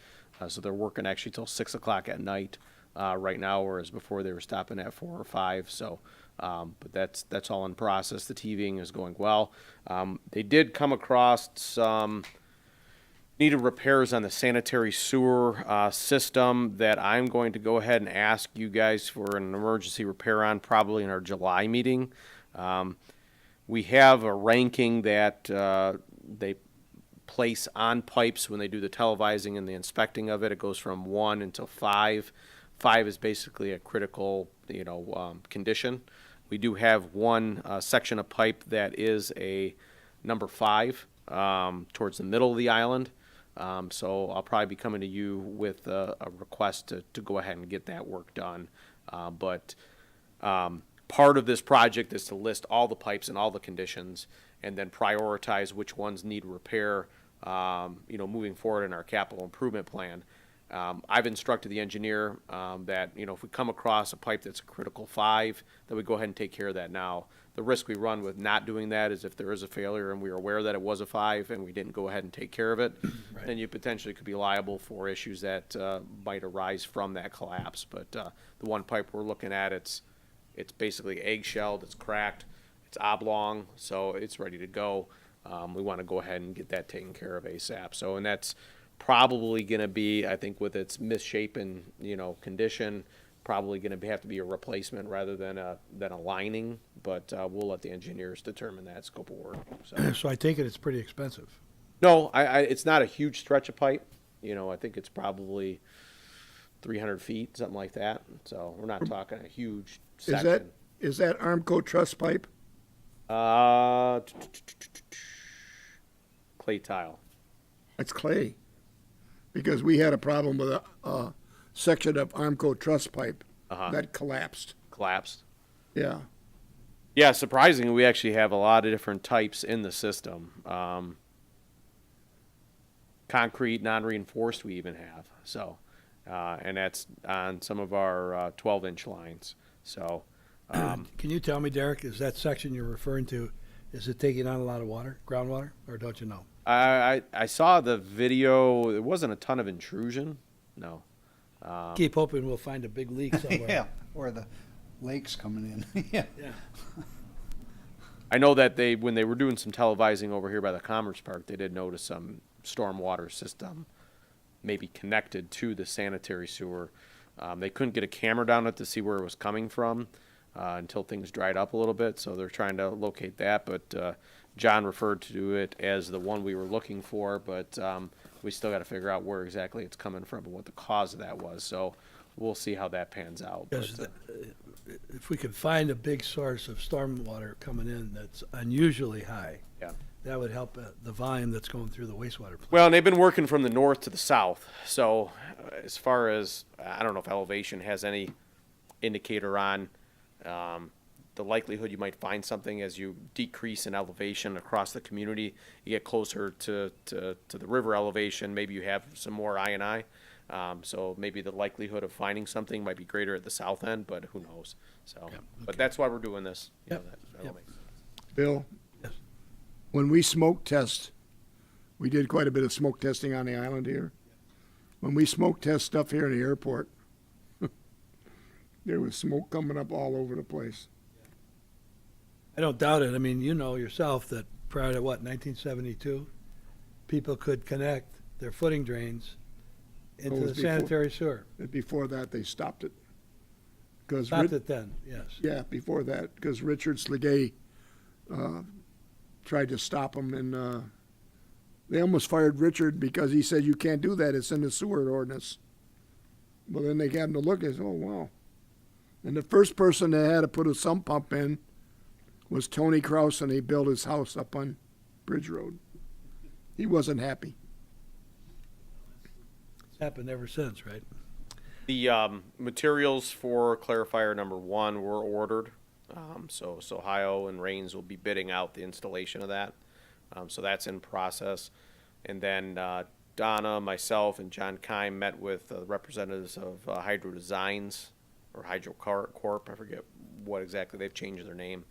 so they're working actually till 6 o'clock at night right now, whereas before they were stopping at 4 or 5, so but that's all in process. The TVing is going well. They did come across some needed repairs on the sanitary sewer system that I'm going to go ahead and ask you guys for an emergency repair on probably in our July meeting. We have a ranking that they place on pipes when they do the televising and the inspecting of it. It goes from 1 until 5. 5 is basically a critical, condition. We do have one section of pipe that is a number 5 towards the middle of the island. So I'll probably be coming to you with a request to go ahead and get that work done. But part of this project is to list all the pipes and all the conditions and then prioritize which ones need repair, moving forward in our capital improvement plan. I've instructed the engineer that, if we come across a pipe that's a critical 5, that we go ahead and take care of that now. The risk we run with not doing that is if there is a failure and we are aware that it was a 5 and we didn't go ahead and take care of it, Right. then you potentially could be liable for issues that might arise from that collapse. But the one pipe we're looking at, it's basically egg-shelled, it's cracked, it's oblong, so it's ready to go. We want to go ahead and get that taken care of ASAP. So, and that's probably going to be, I think, with its misshapen, condition, probably going to have to be a replacement rather than a lining. But we'll let the engineers determine that scope of work. So, So I take it it's pretty expensive. no, it's not a huge stretch of pipe. I think it's probably 300 feet, something like that. So we're not talking a huge section. Is that Armco truss pipe? Clay tile. It's clay. Because we had a problem with a section of Armco truss pipe that collapsed. Collapsed. Yeah. Yeah, surprisingly, we actually have a lot of different types in the system. Concrete, non-reinforced, we even have. So, and that's on some of our 12-inch lines. So, Can you tell me, Derek, is that section you're referring to, is it taking on a lot of water, groundwater, or don't you know? I saw the video. There wasn't a ton of intrusion. No. Keep hoping we'll find a big leak somewhere. Yeah, or the lake's coming in. Yeah. Yeah. I know that when they were doing some televising over here by the Commerce Park, they did notice some stormwater system maybe connected to the sanitary sewer. They couldn't get a camera down it to see where it was coming from until things dried up a little bit, so they're trying to locate that. But John referred to it as the one we were looking for, but we still got to figure out where exactly it's coming from and what the cause of that was. So we'll see how that pans out. Because But, if we could find a big source of stormwater coming in that's unusually high, yeah. that would help the volume that's going through the wastewater plant. Well, and they've been working from the north to the south. So as far as, I don't know if elevation has any indicator on the likelihood you might find something as you decrease in elevation across the community. You get closer to the river elevation, maybe you have some more I&I. So maybe the likelihood of finding something might be greater at the south end, but who knows? So, Yep, but okay. that's why we're doing this. You know, Yep, that'll yep. make sense. Bill? Yes. When we smoke test, we did quite a bit of smoke testing on the island here. When we smoke test stuff here in the airport, there was smoke coming up all over the place. I don't doubt it. I mean, you know yourself that prior to 1972, people could connect their footing drains into It the was before- sanitary sewer. And before that, they stopped it. 'Cause Stopped it then, yes. Yeah, before that, because Richard Slegay tried to stop them, and they almost fired Richard because he said, you can't do that, it's in the sewer ordinance. Well, then they got him to look and said, oh, wow. And the first person that had to put a sump pump in was Tony Kraus, and he built his house up on Bridge Road. He wasn't happy. It's happened ever since, right? The materials for clarifier number 1 were ordered. So Ohio and Rains will be bidding out the installation of that. So that's in process. And then Donna, myself, and John Keim met with representatives of Hydro Designs or Hydro Corp. I forget what exactly. They've changed their name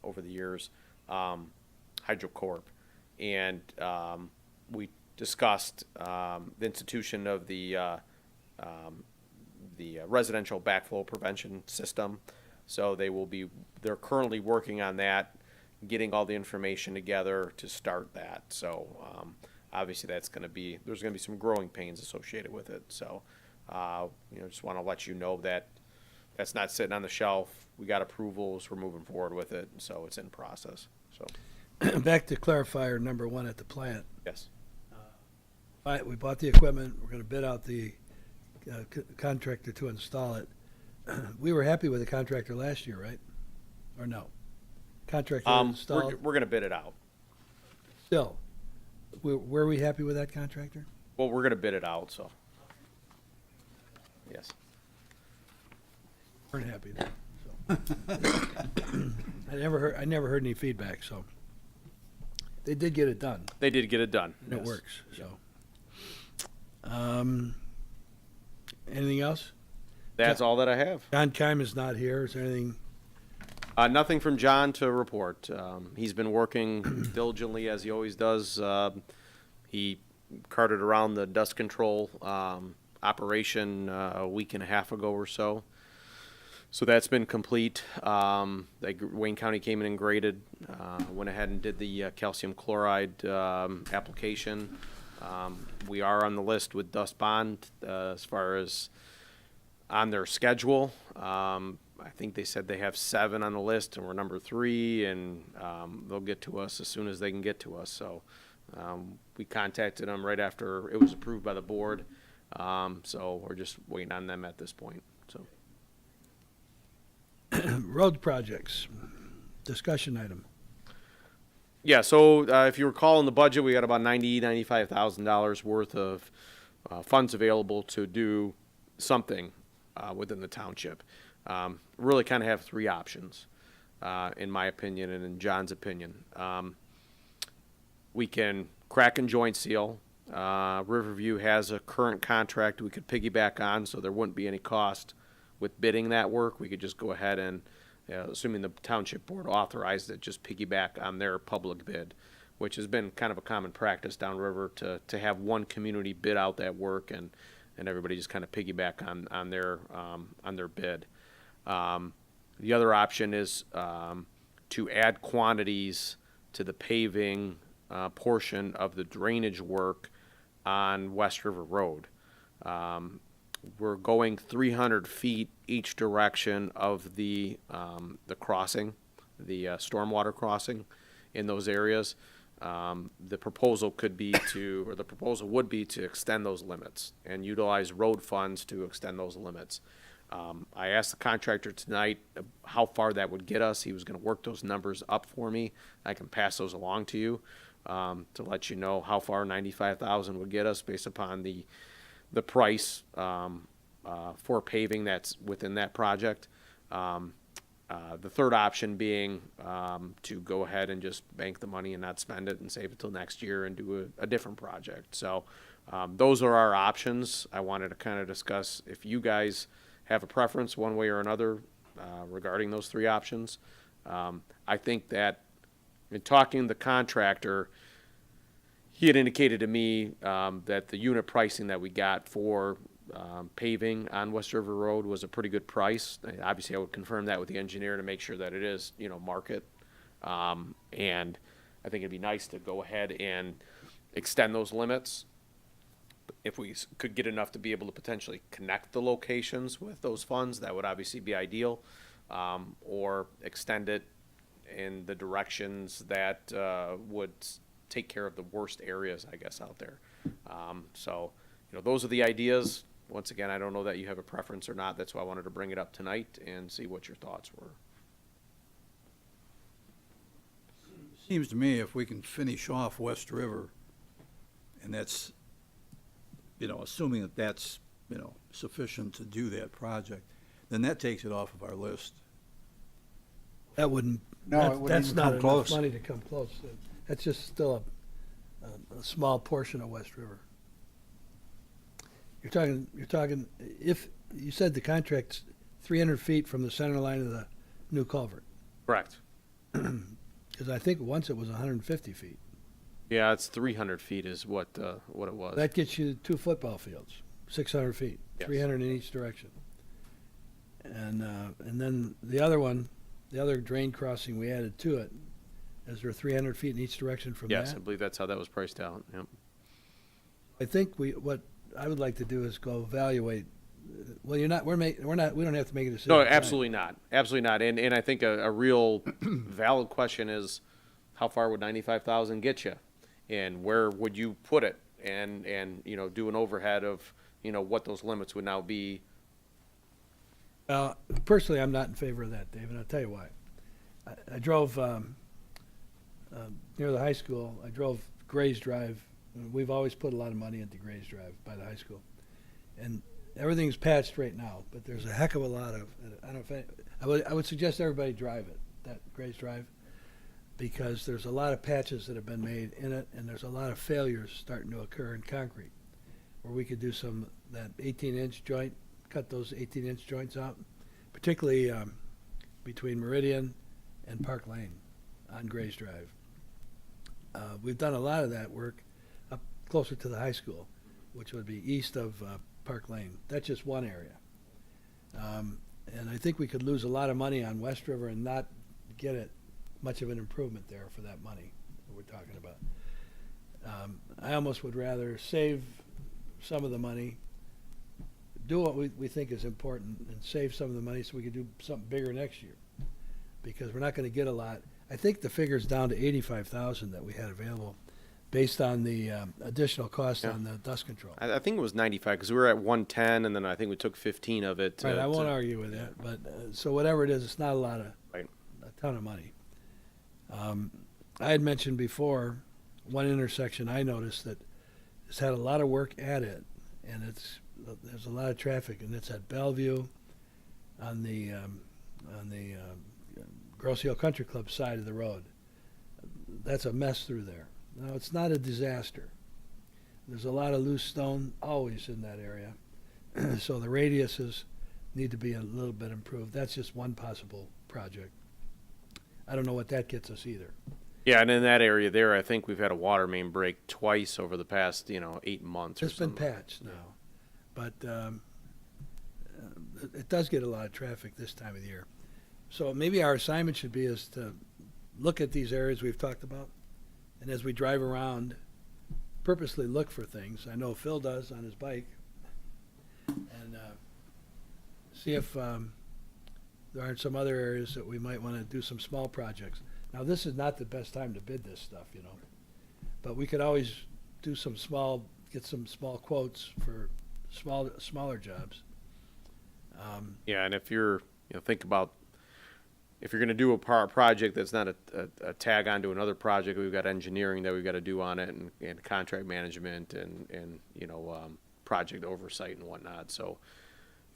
over the years. Hydro Corp. And we discussed the institution of the residential backflow prevention system. So they're currently working on that, getting all the information together to start that. So obviously there's going to be some growing pains associated with it. So just want to let you know that that's not sitting on the shelf. We got approvals. We're moving forward with it. So it's in process. So Back to clarifier number 1 at the plant. yes. We bought the equipment. We're going to bid out the contractor to install it. We were happy with the contractor last year, right? Or no? Contractor installed. We're gonna bid it out. Still, were we happy with that contractor? Well, we're gonna bid it out, so. Yes. Weren't happy then. So. I never heard any feedback. So they did get it done. They did get it done. And it yes. works. So. Anything else? That's all that I have. John Keim is not here. Is there anything? Nothing from John to report. He's been working diligently as he always does. He carted around the dust control operation a week and a half ago or so. So that's been complete. Wayne County came in and graded, went ahead and did the calcium chloride application. We are on the list with Dust Bond as far as on their schedule. I think they said they have 7 on the list, and we're number 3, and they'll get to us as soon as they can get to us. So we contacted them right after it was approved by the board. So we're just waiting on them at this point. So Road projects, discussion item. yeah, so if you recall in the budget, we got about $95,000 worth of funds available to do something within the township. Really kind of have 3 options, in my opinion and in John's opinion. We can crack and joint seal. Riverview has a current contract we could piggyback on, so there wouldn't be any cost with bidding that work. We could just go ahead and, assuming the township board authorized it, just piggyback on their public bid, which has been kind of a common practice downriver to have one community bid out that work and everybody just kind of piggyback on their bid. The other option is to add quantities to the paving portion of the drainage work on West River Road. We're going 300 feet each direction of the crossing, the stormwater crossing in those areas. The proposal would be to extend those limits and utilize road funds to extend those limits. I asked the contractor tonight how far that would get us. He was going to work those numbers up for me. I can pass those along to you to let you know how far 95,000 would get us based upon the price for paving that's within that project. The third option being to go ahead and just bank the money and not spend it and save it till next year and do a different project. So those are our options. I wanted to kind of discuss if you guys have a preference one way or another regarding those 3 options. I think that in talking to the contractor, he had indicated to me that the unit pricing that we got for paving on West River Road was a pretty good price. Obviously, I would confirm that with the engineer to make sure that it is, market. And I think it'd be nice to go ahead and extend those limits. If we could get enough to be able to potentially connect the locations with those funds, that would obviously be ideal. Or extend it in the directions that would take care of the worst areas, I guess, out there. So, those are the ideas. Once again, I don't know that you have a preference or not. That's why I wanted to bring it up tonight and see what your thoughts were. Seems to me if we can finish off West River, and that's, assuming that that's, sufficient to do that project, then that takes it off of our list. That wouldn't. No, it wouldn't That's even not come enough close. money to come close. That's just still a small portion of West River. You're talking. If you said the contract's 300 feet from the center line of the new culvert, Correct. because I think once it was 150 feet. Yeah, it's 300 feet is what it was. That gets you 2 football fields, 600 feet, Yes. 300 in each direction. And then the other drain crossing we added to it, is there 300 feet in each direction from Yes, I that? believe that's how that was priced out. Yep. I think what I would like to do is go evaluate. Well, we don't have to make a decision. No, tonight. absolutely not. Absolutely not. And I think a real valid question is how far would 95,000 get you? And where would you put it? and, you know, do an overhead of, you know, what those limits would now be. Personally, I'm not in favor of that, Dave, and I'll tell you why. I drove near the high school. I drove Gray's Drive. We've always put a lot of money into Gray's Drive by the high school, and everything's patched right now. But there's a heck of a lot of. I don't know if I would suggest everybody drive it, that Gray's Drive, because there's a lot of patches that have been made in it, and there's a lot of failures starting to occur in concrete, where we could do that 18-inch joint, cut those 18-inch joints out, particularly between Meridian and Park Lane on Gray's Drive. We've done a lot of that work up closer to the high school, which would be east of Park Lane. That's just one area. And I think we could lose a lot of money on West River and not get it much of an improvement there for that money that we're talking about. I almost would rather save some of the money, do what we think is important, and save some of the money so we can do something bigger next year, because we're not going to get a lot. I think the figure's down to $85,000 that we had available, based on the additional cost on the dust control. I think it was 95 because we were at 110, and then I think we took 15 of it. Right, I won't argue with that, but so whatever it is, it's not a Right. a ton of money. I had mentioned before one intersection I noticed that has had a lot of work at it, and there's a lot of traffic, and it's at Bellevue on the Grosse Hill Country Club side of the road. That's a mess through there. Now, it's not a disaster. There's a lot of loose stone always in that area, so the radiuses need to be a little bit improved. That's just one possible project. I don't know what that gets us either. Yeah, and in that area there, I think we've had a water main break twice over the past, 8 months. It's or been something. patched now, but it does get a lot of traffic this time of the year. So maybe our assignment should be is to look at these areas we've talked about, and as we drive around, purposely look for things. I know Phil does on his bike, and see if there aren't some other areas that we might want to do some small projects. Now, this is not the best time to bid this stuff, but we could always do get some small quotes for smaller jobs. Yeah, and if you're, think about if you're going to do a project that's not a tag on to another project, we've got engineering that we've got to do on it, and contract management, and project oversight and whatnot. So,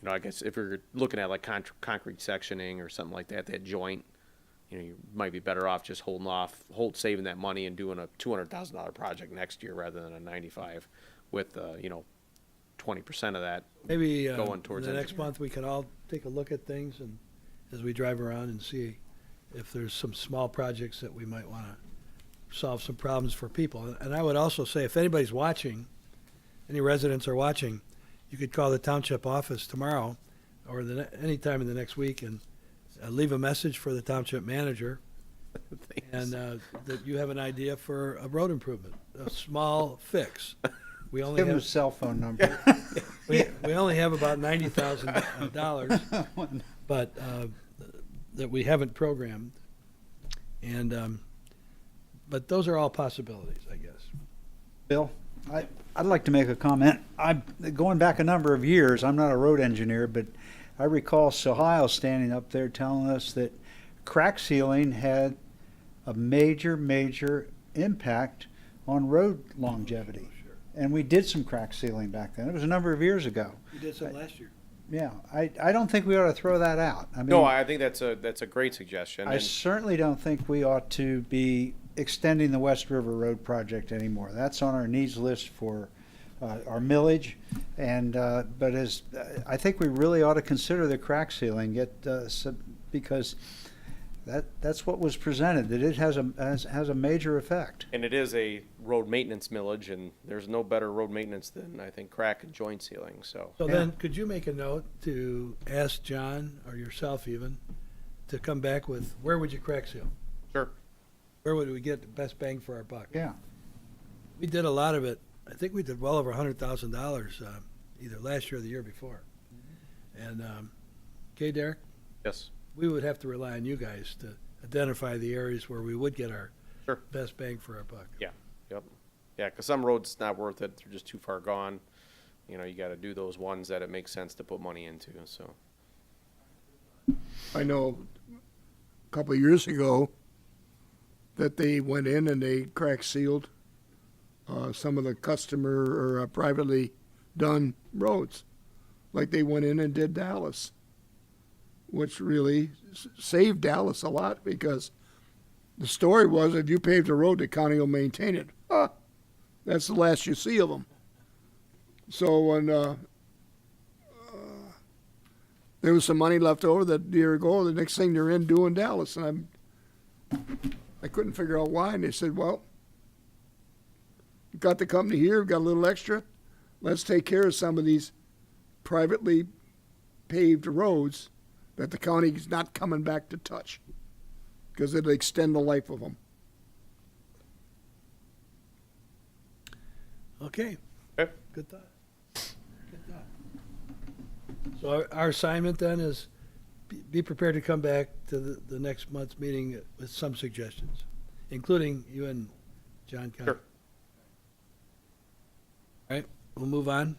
I guess if you're looking at like concrete sectioning or something like that, that joint, you might be better off just saving that money and doing a $200,000 project next year rather than a 95 with 20% of that. Maybe going towards the next engineering. month we can all take a look at things, and as we drive around and see if there's some small projects that we might want to solve some problems for people. And I would also say, if anybody's watching, any residents are watching, you could call the township office tomorrow or any time in the next week and leave a message for the township manager, and that you have an idea for a road improvement, a small fix. We only Give him a have cell phone number. we only have about $90,000, but that we haven't programmed, and but those are all possibilities, I guess. Bill, I'd like to make a comment. Going back a number of years, I'm not a road engineer, but I recall Sohail standing up there telling us that crack sealing had a major impact on road longevity. And we did some crack sealing back then. It was a number of years ago. We did some last year. Yeah, I don't think we ought to throw that out. I mean, No, I think that's a great suggestion. I certainly don't think we ought to be extending the West River Road project anymore. That's on our needs list for our millage, and but I think we really ought to consider the crack sealing, because that's what was presented, that it has a major effect. And it is a road maintenance millage, and there's no better road maintenance than, I think, crack and joint sealing. So So Yeah. then, could you make a note to ask John, or yourself even, to come back with, where would you crack seal? Sure. Where would we get the best bang for our buck? Yeah. We did a lot of it. I think we did well over $100,000 either last year or the year before. And, okay, Derek, Yes. we would have to rely on you guys to identify the areas where we would get our Sure. best bang for our buck. Yep. Yeah, 'cause some roads not worth it. They're just too far gone. You know, you gotta do those ones that it makes sense to put money into, so. I know a couple of years ago that they went in and they crack sealed some of the customer or privately done roads. Like they went in and did Dallas, which really saved Dallas a lot because the story was if you paved a road, the county will maintain it. That's the last you see of them. So when there was some money left over that year ago, the next thing they're in doing Dallas, and I couldn't figure out why, and they said, well, we've got the company here, we've got a little extra, let's take care of some of these privately paved roads that the county's not coming back to touch because it'll extend the life of them. Okay. Okay. Good thought. Good thought. So our assignment then is be prepared to come back to the next month's meeting with some suggestions, including you and John Keim. Sure. All right, we'll move on.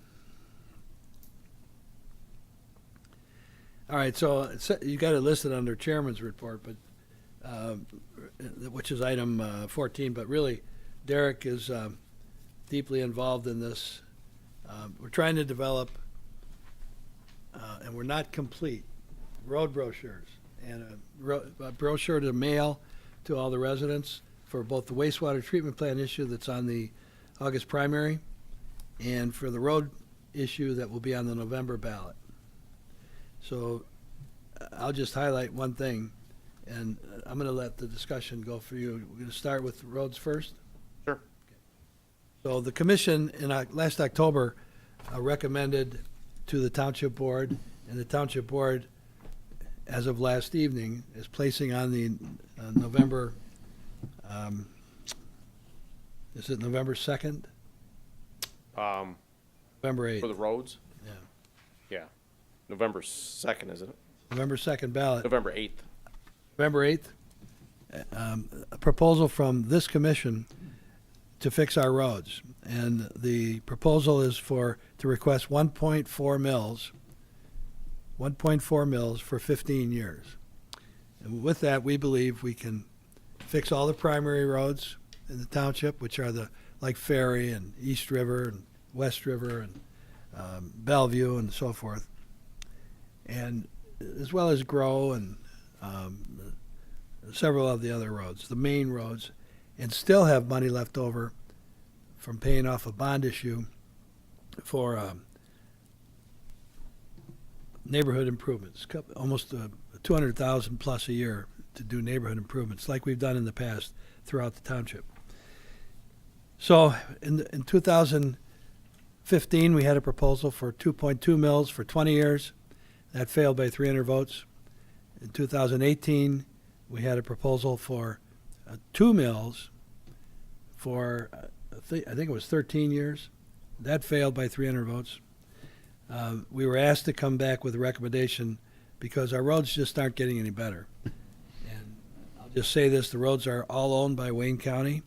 All right, so you got it listed under Chairman's report, but which is item 14. But really, Derek is deeply involved in this. We're trying to develop, and we're not complete, road brochures and a brochure to mail to all the residents for both the wastewater treatment plant issue that's on the August primary and for the road issue that will be on the November ballot. So I'll just highlight one thing, and I'm going to let the discussion go for you. We're going to start with the roads first. Sure. So the commission in last October recommended to the Township Board, and the Township Board, as of last evening, is placing on the November, is it November 2nd? November 8th. For the roads? Yeah. Yeah. November 2nd, isn't it? November 2nd ballot. November 8th. November 8th, a proposal from this commission to fix our roads. And the proposal is to request 1.4 mils for 15 years. And with that, we believe we can fix all the primary roads in the township, which are like Ferry and East River and West River and Bellevue and so forth. And as well as Grow and several of the other roads, the main roads, and still have money left over from paying off a bond issue for neighborhood improvements, almost $200,000 plus a year to do neighborhood improvements like we've done in the past throughout the township. So in 2015, we had a proposal for 2.2 mils for 20 years. That failed by 300 votes. In 2018, we had a proposal for 2 mils for, I think it was 13 years. That failed by 300 votes. We were asked to come back with a recommendation because our roads just aren't getting any better. And I'll just say this, the roads are all owned by Wayne County,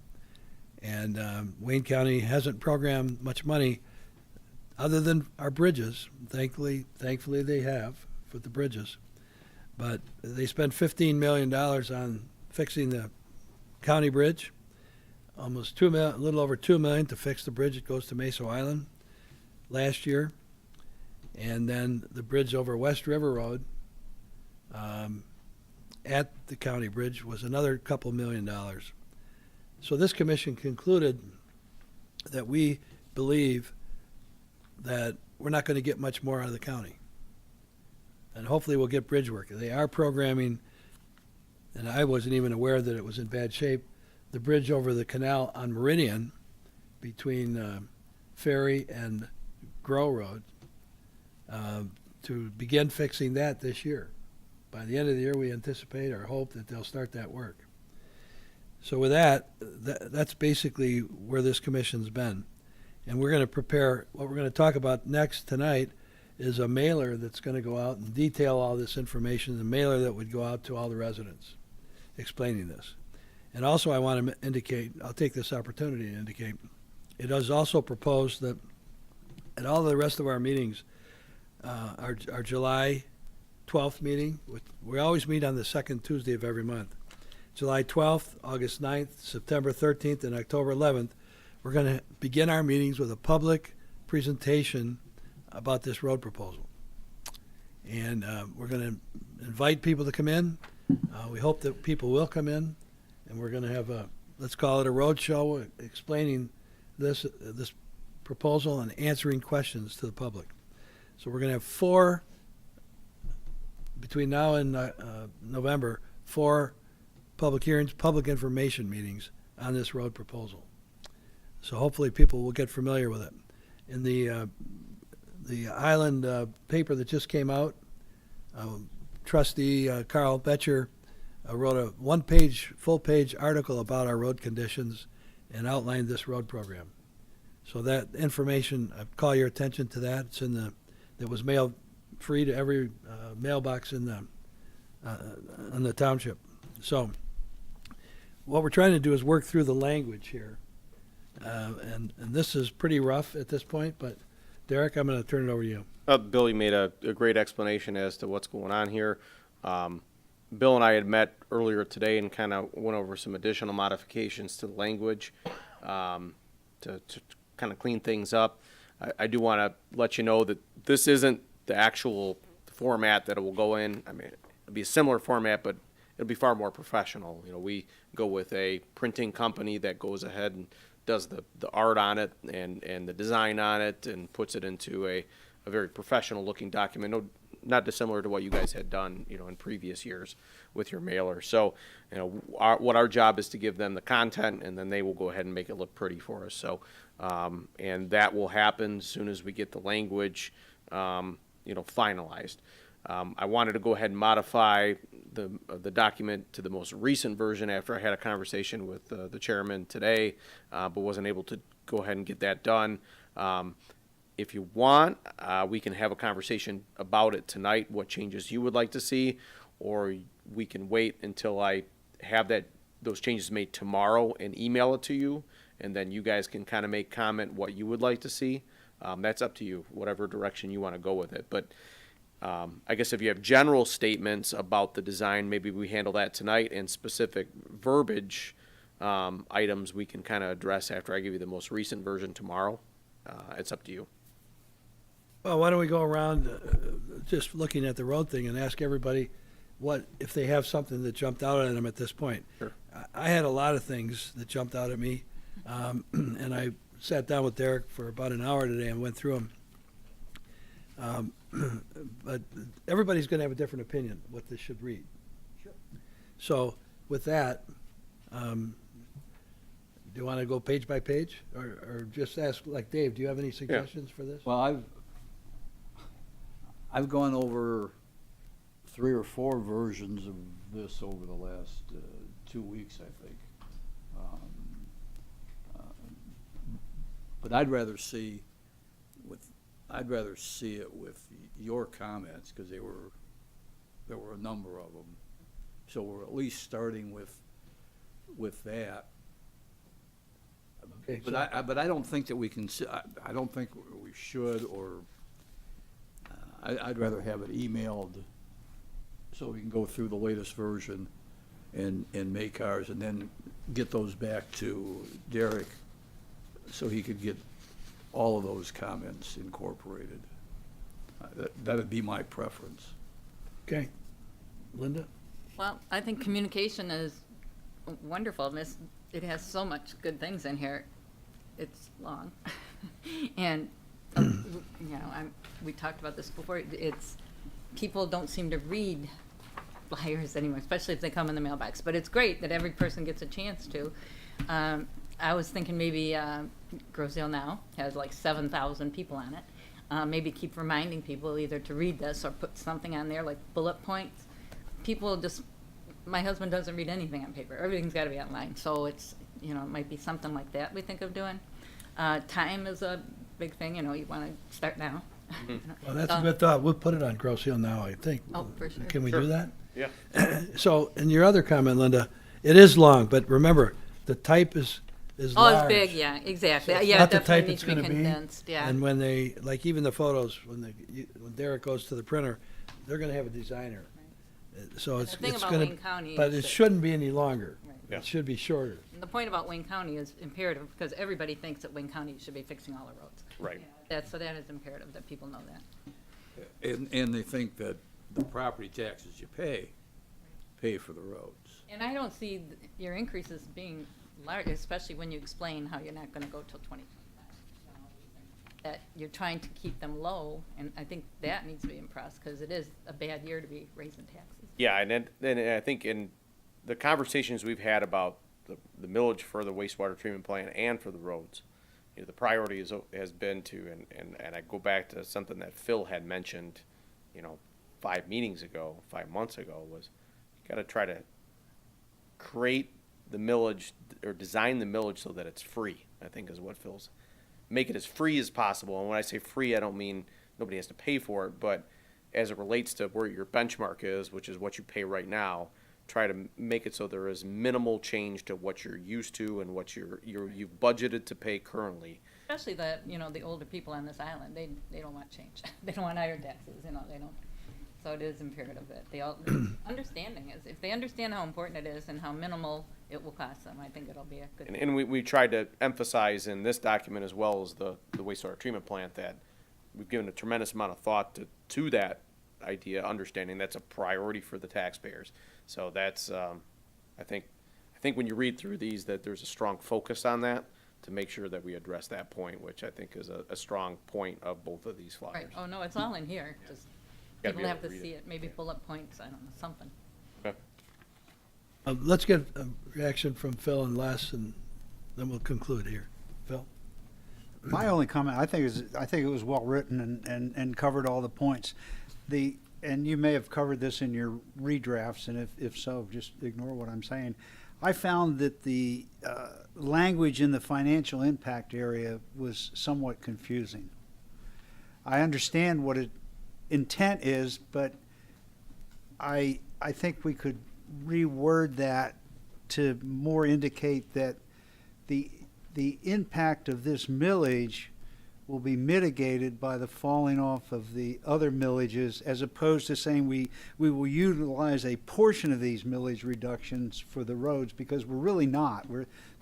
and Wayne County hasn't programmed much money other than our bridges. Thankfully they have for the bridges. But they spent $15 million on fixing the county bridge, a little over $2 million to fix the bridge that goes to Mesa Island last year. And then the bridge over West River Road at the county bridge was another couple $1 million. So this commission concluded that we believe that we're not going to get much more out of the county. And hopefully we'll get bridge work. They are programming, and I wasn't even aware that it was in bad shape, the bridge over the canal on Meridian between Ferry and Grow Road to begin fixing that this year. By the end of the year, we anticipate or hope that they'll start that work. So with that's basically where this commission's been. And we're going to prepare, what we're going to talk about next tonight is a mailer that's going to go out and detail all this information, the mailer that would go out to all the residents explaining this. And also I want to indicate, I'll take this opportunity to indicate, It is also proposed that at all the rest of our meetings, our July 12th meeting, we always meet on the second Tuesday of every month. July 12th, August 9th, September 13th, and October 11th, we're going to begin our meetings with a public presentation about this road proposal. And we're going to invite people to come in. We hope that people will come in, and we're going to have let's call it a road show explaining this proposal and answering questions to the public. So we're going to have between now and November, 4 public hearings, public information meetings on this road proposal. So hopefully people will get familiar with it. In the Island paper that just came out, Trustee Carl Betcher wrote a full-page article about our road conditions and outlined this road program. So that information, I call your attention to that. It was mailed free to every mailbox in the township. So what we're trying to do is work through the language here. And this is pretty rough at this point, but Derek, I'm going to turn it over to you. Bill, you made a great explanation as to what's going on here. Bill and I had met earlier today and kind of went over some additional modifications to the language to kind of clean things up. I do want to let you know that this isn't the actual format that it will go in. I mean, it'll be a similar format, but it'll be far more professional. You know, we go with a printing company that goes ahead and does the art on it and the design on it and puts it into a very professional looking document. No, not dissimilar to what you guys had done, you know, in previous years with your mailer. So, you know, what our job is to give them the content, and then they will go ahead and make it look pretty for us. So, and that will happen as soon as we get the language, you know, finalized. I wanted to go ahead and modify the document to the most recent version after I had a conversation with the chairman today, but wasn't able to go ahead and get that done. If you want, we can have a conversation about it tonight, what changes you would like to see, or we can wait until I have those changes made tomorrow and email it to you, and then you guys can kind of make comment what you would like to see. That's up to you, whatever direction you want to go with it. But I guess if you have general statements about the design, maybe we handle that tonight, and specific verbiage items we can kind of address after I give you the most recent version tomorrow. It's up to you. Well, why don't we go around just looking at the road thing and ask everybody what if they have something that jumped out at them at this point. Sure. I had a lot of things that jumped out at me, and I sat down with Derek for about an hour today and went through them. But everybody's going to have a different opinion what this should read. Sure. So with that, do you want to go page by page, or just ask, like Dave, do you have any suggestions for this? Well, I've gone over 3 or 4 versions of this over the last 2 weeks, I think. But I'd rather see it with your comments, because there were a number of them. So we're at least starting with that. Okay, But I don't think that we can. I don't think we should, or I'd rather have it emailed so we can go through the latest version and make ours, and then get those back to Derek so he could get all of those comments incorporated. That'd be my preference. Okay. Linda? Well, I think communication is wonderful. It has so much good things in here. It's long. And, you know, we talked about this before. People don't seem to read flyers anymore, especially if they come in the mailbox. But it's great that every person gets a chance to. I was thinking maybe Grosedale Now has like 7,000 people on it. Maybe keep reminding people either to read this or put something on there like bullet points. People just, my husband doesn't read anything on paper. Everything's got to be online. So it's, you know, it might be something like that we think of doing. Time is a big thing. You know, you want to start now. Well, that's a good thought. We'll put it on Grosse Hill Now, I think. Oh, for sure. Can we Sure. do that? Yeah. So, in your other comment, Linda, it is long, but remember, the type is is Oh, large. it's big, yeah, exactly. So it's Yeah, not it the definitely type needs it's to be gonna be. condensed, yeah. And when they, like even the photos, when Derek goes to the printer, they're gonna have a designer. So it's The thing it's about gonna, Wayne County but is it that- shouldn't be any longer. Right. Yeah. It should be shorter. And the point about Wayne County is imperative, because everybody thinks that Wayne County should be fixing all the roads. Right. So that is imperative, that people know that. And they think that the property taxes you pay for the roads. And I don't see your increases being large, especially when you explain how you're not gonna go till 2025. That you're trying to keep them low, and I think that needs to be impressed, because it is a bad year to be raising taxes. Yeah, and then I think in the conversations we've had about the millage for the wastewater treatment plant and for the roads, you know, the priority has been to, and I go back to something that Phil had mentioned, you know, 5 months ago, was you gotta try to create the millage or design the millage so that it's free, I think is what Phil's, make it as free as possible. And when I say free, I don't mean nobody has to pay for it, but as it relates to where your benchmark is, which is what you pay right now, try to make it so there is minimal change to what you're used to and what you've budgeted to pay currently. Especially the, you know, the older people on this island, they don't want change. They don't want higher taxes, you know, they don't. So it is imperative that they all, understanding is, if they understand how important it is and how minimal it will cost them, I think it'll be a good thing. And we tried to emphasize in this document as well as the wastewater treatment plant that we've given a tremendous amount of thought to that idea, understanding that's a priority for the taxpayers. So that's, I think when you read through these, that there's a strong focus on that to make sure that we address that point, which I think is a strong point of both of these Right, flyers. oh, no, it's all in here, just Gotta be people able have to to read see it. it, maybe bullet points, I don't know, something. Okay. Let's get a reaction from Phil and Les, and then we'll conclude here. Phil? My only comment, I think it was well written and covered all the points. And you may have covered this in your redrafts, and if so, just ignore what I'm saying. I found that the language in the financial impact area was somewhat confusing. I understand what intent is, but I think we could reword that to more indicate that the impact of this millage will be mitigated by the falling off of the other millages, as opposed to saying we will utilize a portion of these millage reductions for the roads, because we're really not.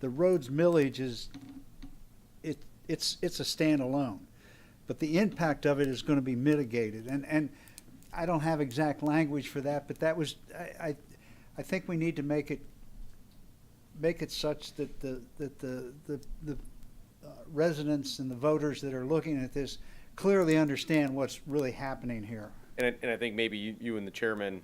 The roads millage is, it's a standalone, but the impact of it is going to be mitigated. And I don't have exact language for that, but that was, I think we need to make it such that the residents and the voters that are looking at this clearly understand what's really happening here. And I think maybe you and the chairman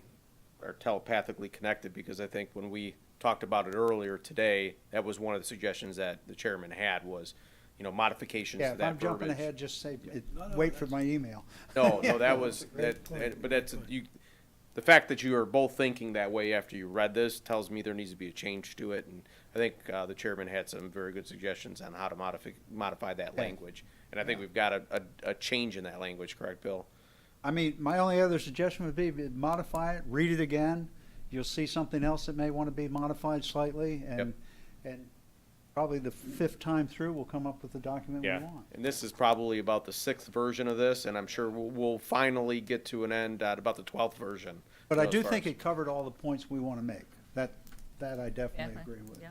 are telepathically connected, because I think when we talked about it earlier today, that was one of the suggestions that the chairman had was, you know, modifications Yeah, to if that I'm jumping verbiage. ahead, just say, No, wait for my email. No, that was, but that's, the fact that you are both thinking that way after you read this tells me there needs to be a change to it, and I think the chairman had some very good suggestions on how to modify that Yeah. language. And I think we've got a change in that language, correct, Bill? I mean, my only other suggestion would be modify it, read it again. You'll see something else that may want to be modified slightly, and probably the 5th time through, we'll come up with the document we Yeah, want. and this is probably about the 6th version of this, and I'm sure we'll finally get to an end at about the 12th version. But I as do far think as- it covered all the points we want to make. That I definitely agree with. Yeah,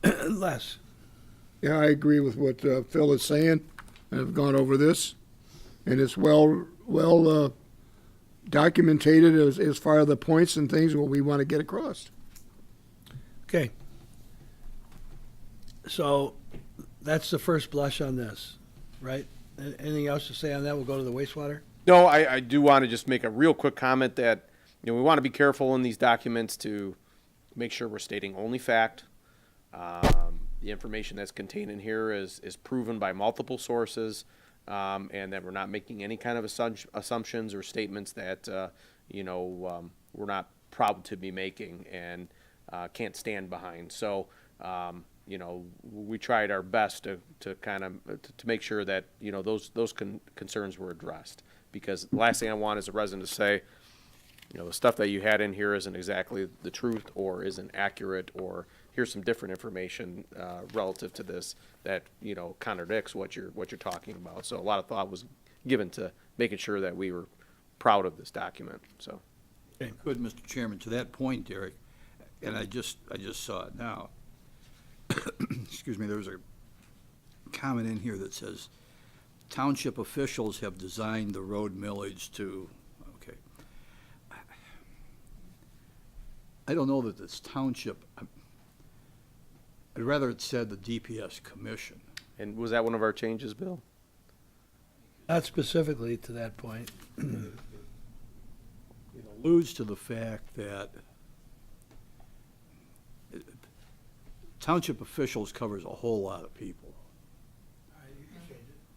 it did. Les? Yeah, I agree with what Phil is saying. I've gone over this, and it's well documented as far as the points and things what we want to get across. Okay. So that's the first blush on this, right? Anything else to say on that? We'll go to the wastewater. No, I do want to just make a real quick comment that, you know, we want to be careful in these documents to make sure we're stating only fact. The information that's contained in here is proven by multiple sources, and that we're not making any kind of assumptions or statements that, we're not proud to be making and can't stand behind. So, we tried our best to kind of to make sure that, those concerns were addressed. Because the last thing I want is a resident to say, the stuff that you had in here isn't exactly the truth or isn't accurate, or here's some different information, relative to this that, contradicts what you're talking about. So a lot of thought was given to making sure that we were proud of this document, so. Good, Mr. Chairman, to that point, Derek, and I just saw it now. Excuse me, there's a comment in here that says, township officials have designed the road millage to, okay. I don't know that it's township. I'd rather it said the DPS commission. And was that one of our changes, Bill? Not specifically to that point. It alludes to the fact that township officials covers a whole lot of people.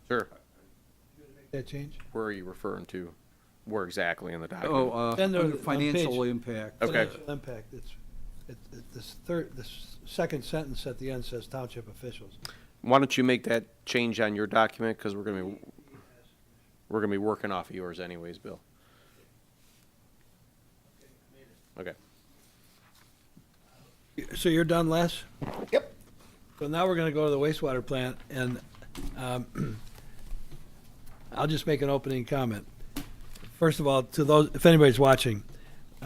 Sure. That change? Where are you referring to? Where exactly in the document? Oh, Then there- under on financial page- impact. Okay. Financial impact, this second sentence at the end says township officials. Why don't you make that change on your document, because we're gonna be working off of yours anyways, Bill. Okay. So you're done, Les? Yep. So now we're gonna go to the wastewater plant, and I'll just make an opening comment. First of all, to those, if anybody's watching,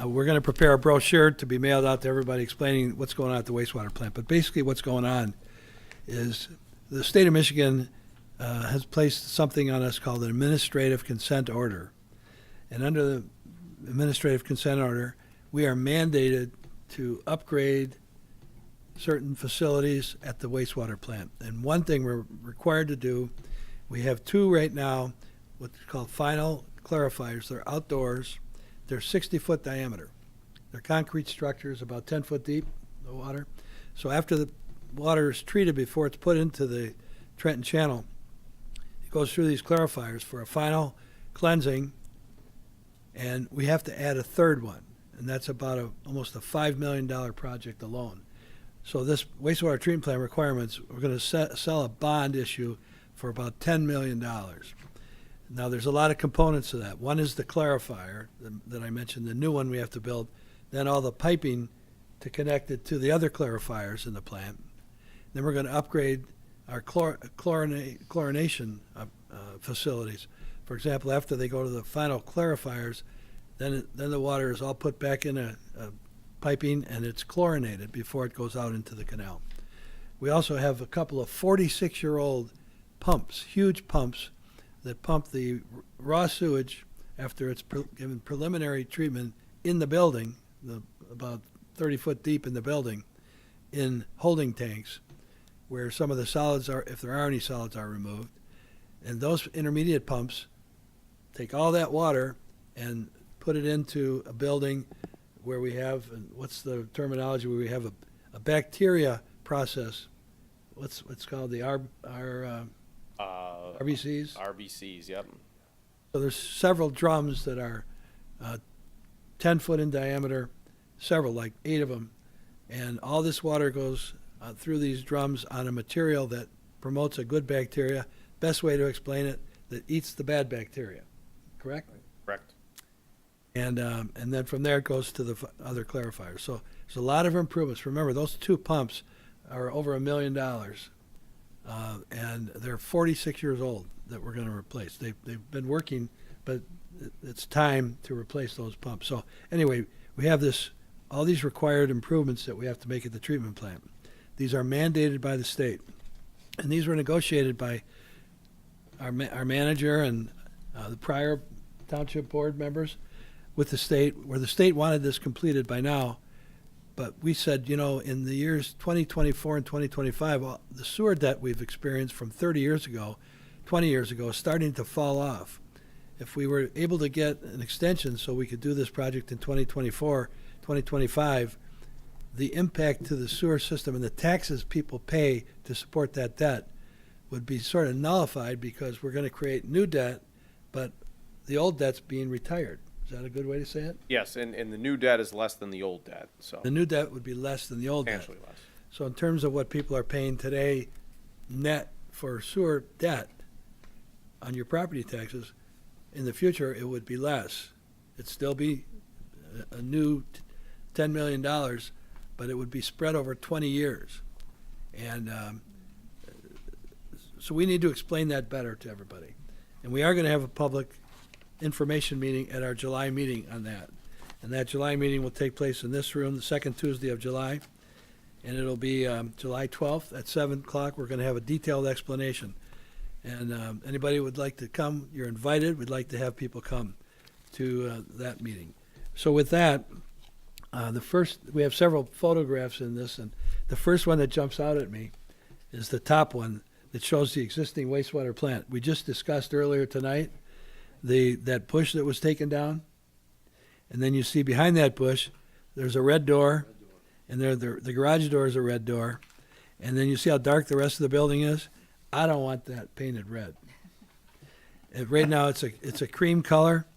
we're gonna prepare a brochure to be mailed out to everybody explaining what's going on at the wastewater plant. But basically what's going on is the state of Michigan has placed something on us called an administrative consent order. And under the administrative consent order, we are mandated to upgrade certain facilities at the wastewater plant. And one thing we're required to do, we have two right now, what's called final clarifiers. They're outdoors. They're 60-foot diameter. They're concrete structures about 10 foot deep, the water. So after the water is treated before it's put into the Trenton Channel, it goes through these clarifiers for a final cleansing, and we have to add a third one. And that's about almost a $5 million project alone. So this wastewater treatment plant requirements, we're going to sell a bond issue for about $10 million. Now, there's a lot of components to that. One is the clarifier that I mentioned, the new one we have to build, then all the piping to connect it to the other clarifiers in the plant. Then we're going to upgrade our chlorination facilities. For example, after they go to the final clarifiers, then the water is all put back in a piping, and it's chlorinated before it goes out into the canal. We also have a couple of 46-year-old pumps, huge pumps, that pump the raw sewage after it's given preliminary treatment in the building, about 30 foot deep in the building, in holding tanks where some of the solids are, if there are any solids, are removed. And those intermediate pumps take all that water and put it into a building where we have, and what's the terminology, where we have a bacteria process. What's called the RBCs? RBCs, yep. So there's several drums that are 10 foot in diameter, several, like 8 of them. And all this water goes through these drums on a material that promotes a good bacteria. Best way to explain it, that eats the bad bacteria, correct? Correct. And then from there it goes to the other clarifiers. So there's a lot of improvements. Remember, those two pumps are over $1 million, and they're 46 years old that we're going to replace. They've been working, but it's time to replace those pumps. So anyway, we have all these required improvements that we have to make at the treatment plant. These are mandated by the state, and these were negotiated by our manager and the prior township board members with the state, where the state wanted this completed by now. But we said, in the years 2024 and 2025, the sewer debt we've experienced from 30 years ago, 20 years ago, is starting to fall off. If we were able to get an extension so we could do this project in 2024, 2025, the impact to the sewer system and the taxes people pay to support that debt would be sort of nullified, because we're going to create new debt, but the old debt's being retired. Is that a good way to say it? Yes, and the new debt is less than the old debt, so The new debt would be less than the old debt. substantially less. So in terms of what people are paying today net for sewer debt on your property taxes, in the future, it would be less. It'd still be a new $10 million, but it would be spread over 20 years. And so we need to explain that better to everybody. And we are going to have a public information meeting at our July meeting on that. And that July meeting will take place in this room, the second Tuesday of July. And it'll be July 12th at 7 o'clock. We're going to have a detailed explanation. And anybody who would like to come, you're invited. We'd like to have people come to that meeting. So with that, we have several photographs in this, and the first one that jumps out at me is the top one that shows the existing wastewater plant. We just discussed earlier tonight that bush that was taken down, and then you see behind that bush, there's a red door, and the garage door is a red door, and then you see how dark the rest of the building is. I don't want that painted red. Right now, it's a cream color,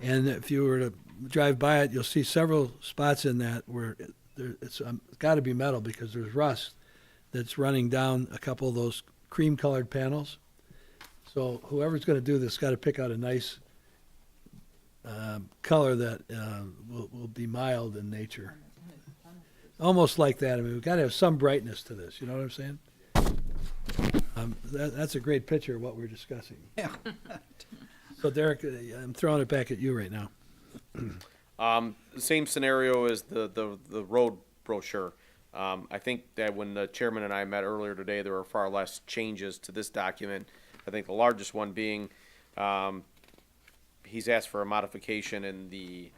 and if you were to drive by it, you'll see several spots in that where it's got to be metal because there's rust that's running down a couple of those cream-colored panels. So whoever's going to do this got to pick out a nice color that will be mild in nature. Almost like that. I mean, we've got to have some brightness to this. You know what I'm saying? That's a great picture of what we're discussing. Yeah. So Derek, I'm throwing it back at you right now. Same scenario as the road brochure. I think that when the chairman and I met earlier today, there were far less changes to this document. I think the largest one being, he's asked for a modification in the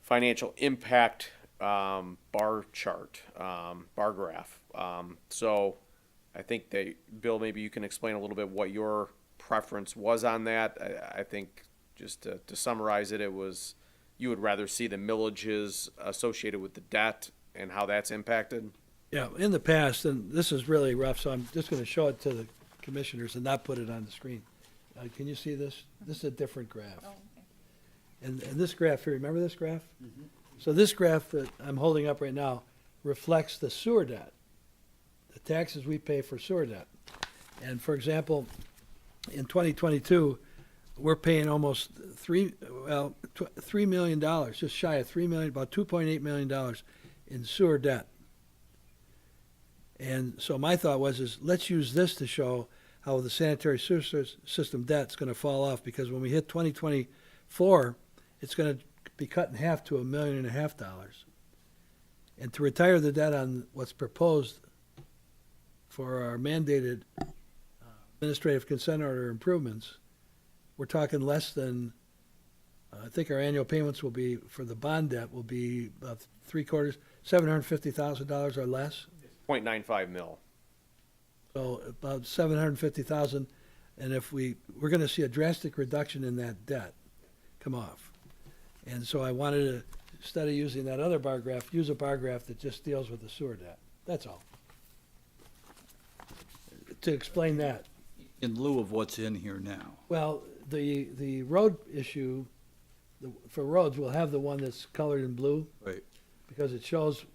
financial impact bar chart, bar graph. So I think that, Bill, maybe you can explain a little bit what your preference was on that. I think just to summarize it, it was you would rather see the millages associated with the debt and how that's impacted? Yeah, in the past, and this is really rough, so I'm just going to show it to the commissioners and not put it on the screen. Can you see this? This is a different graph. Oh, okay. And this graph here, remember this graph? Mm-hmm. So this graph that I'm holding up right now reflects the sewer debt, the taxes we pay for sewer debt. And for example, in 2022, we're paying almost $3 million, just shy of $3 million, about $2.8 million in sewer debt. And so my thought was, let's use this to show how the sanitary sewer system debt's going to fall off, because when we hit 2024, it's going to be cut in half to $1.5 million. And to retire the debt on what's proposed for our mandated administrative consent order improvements, we're talking less than, I think our annual payments will be, for the bond debt, will be about $750,000 or less. 0.95 mil. So about $750,000, and if we're going to see a drastic reduction in that debt come off. And so I wanted to, instead of using that other bar graph, use a bar graph that just deals with the sewer debt. That's all. To explain that. In lieu of what's in here now. Well, the road issue, for roads, we'll have the one that's colored in blue. Right. Because it shows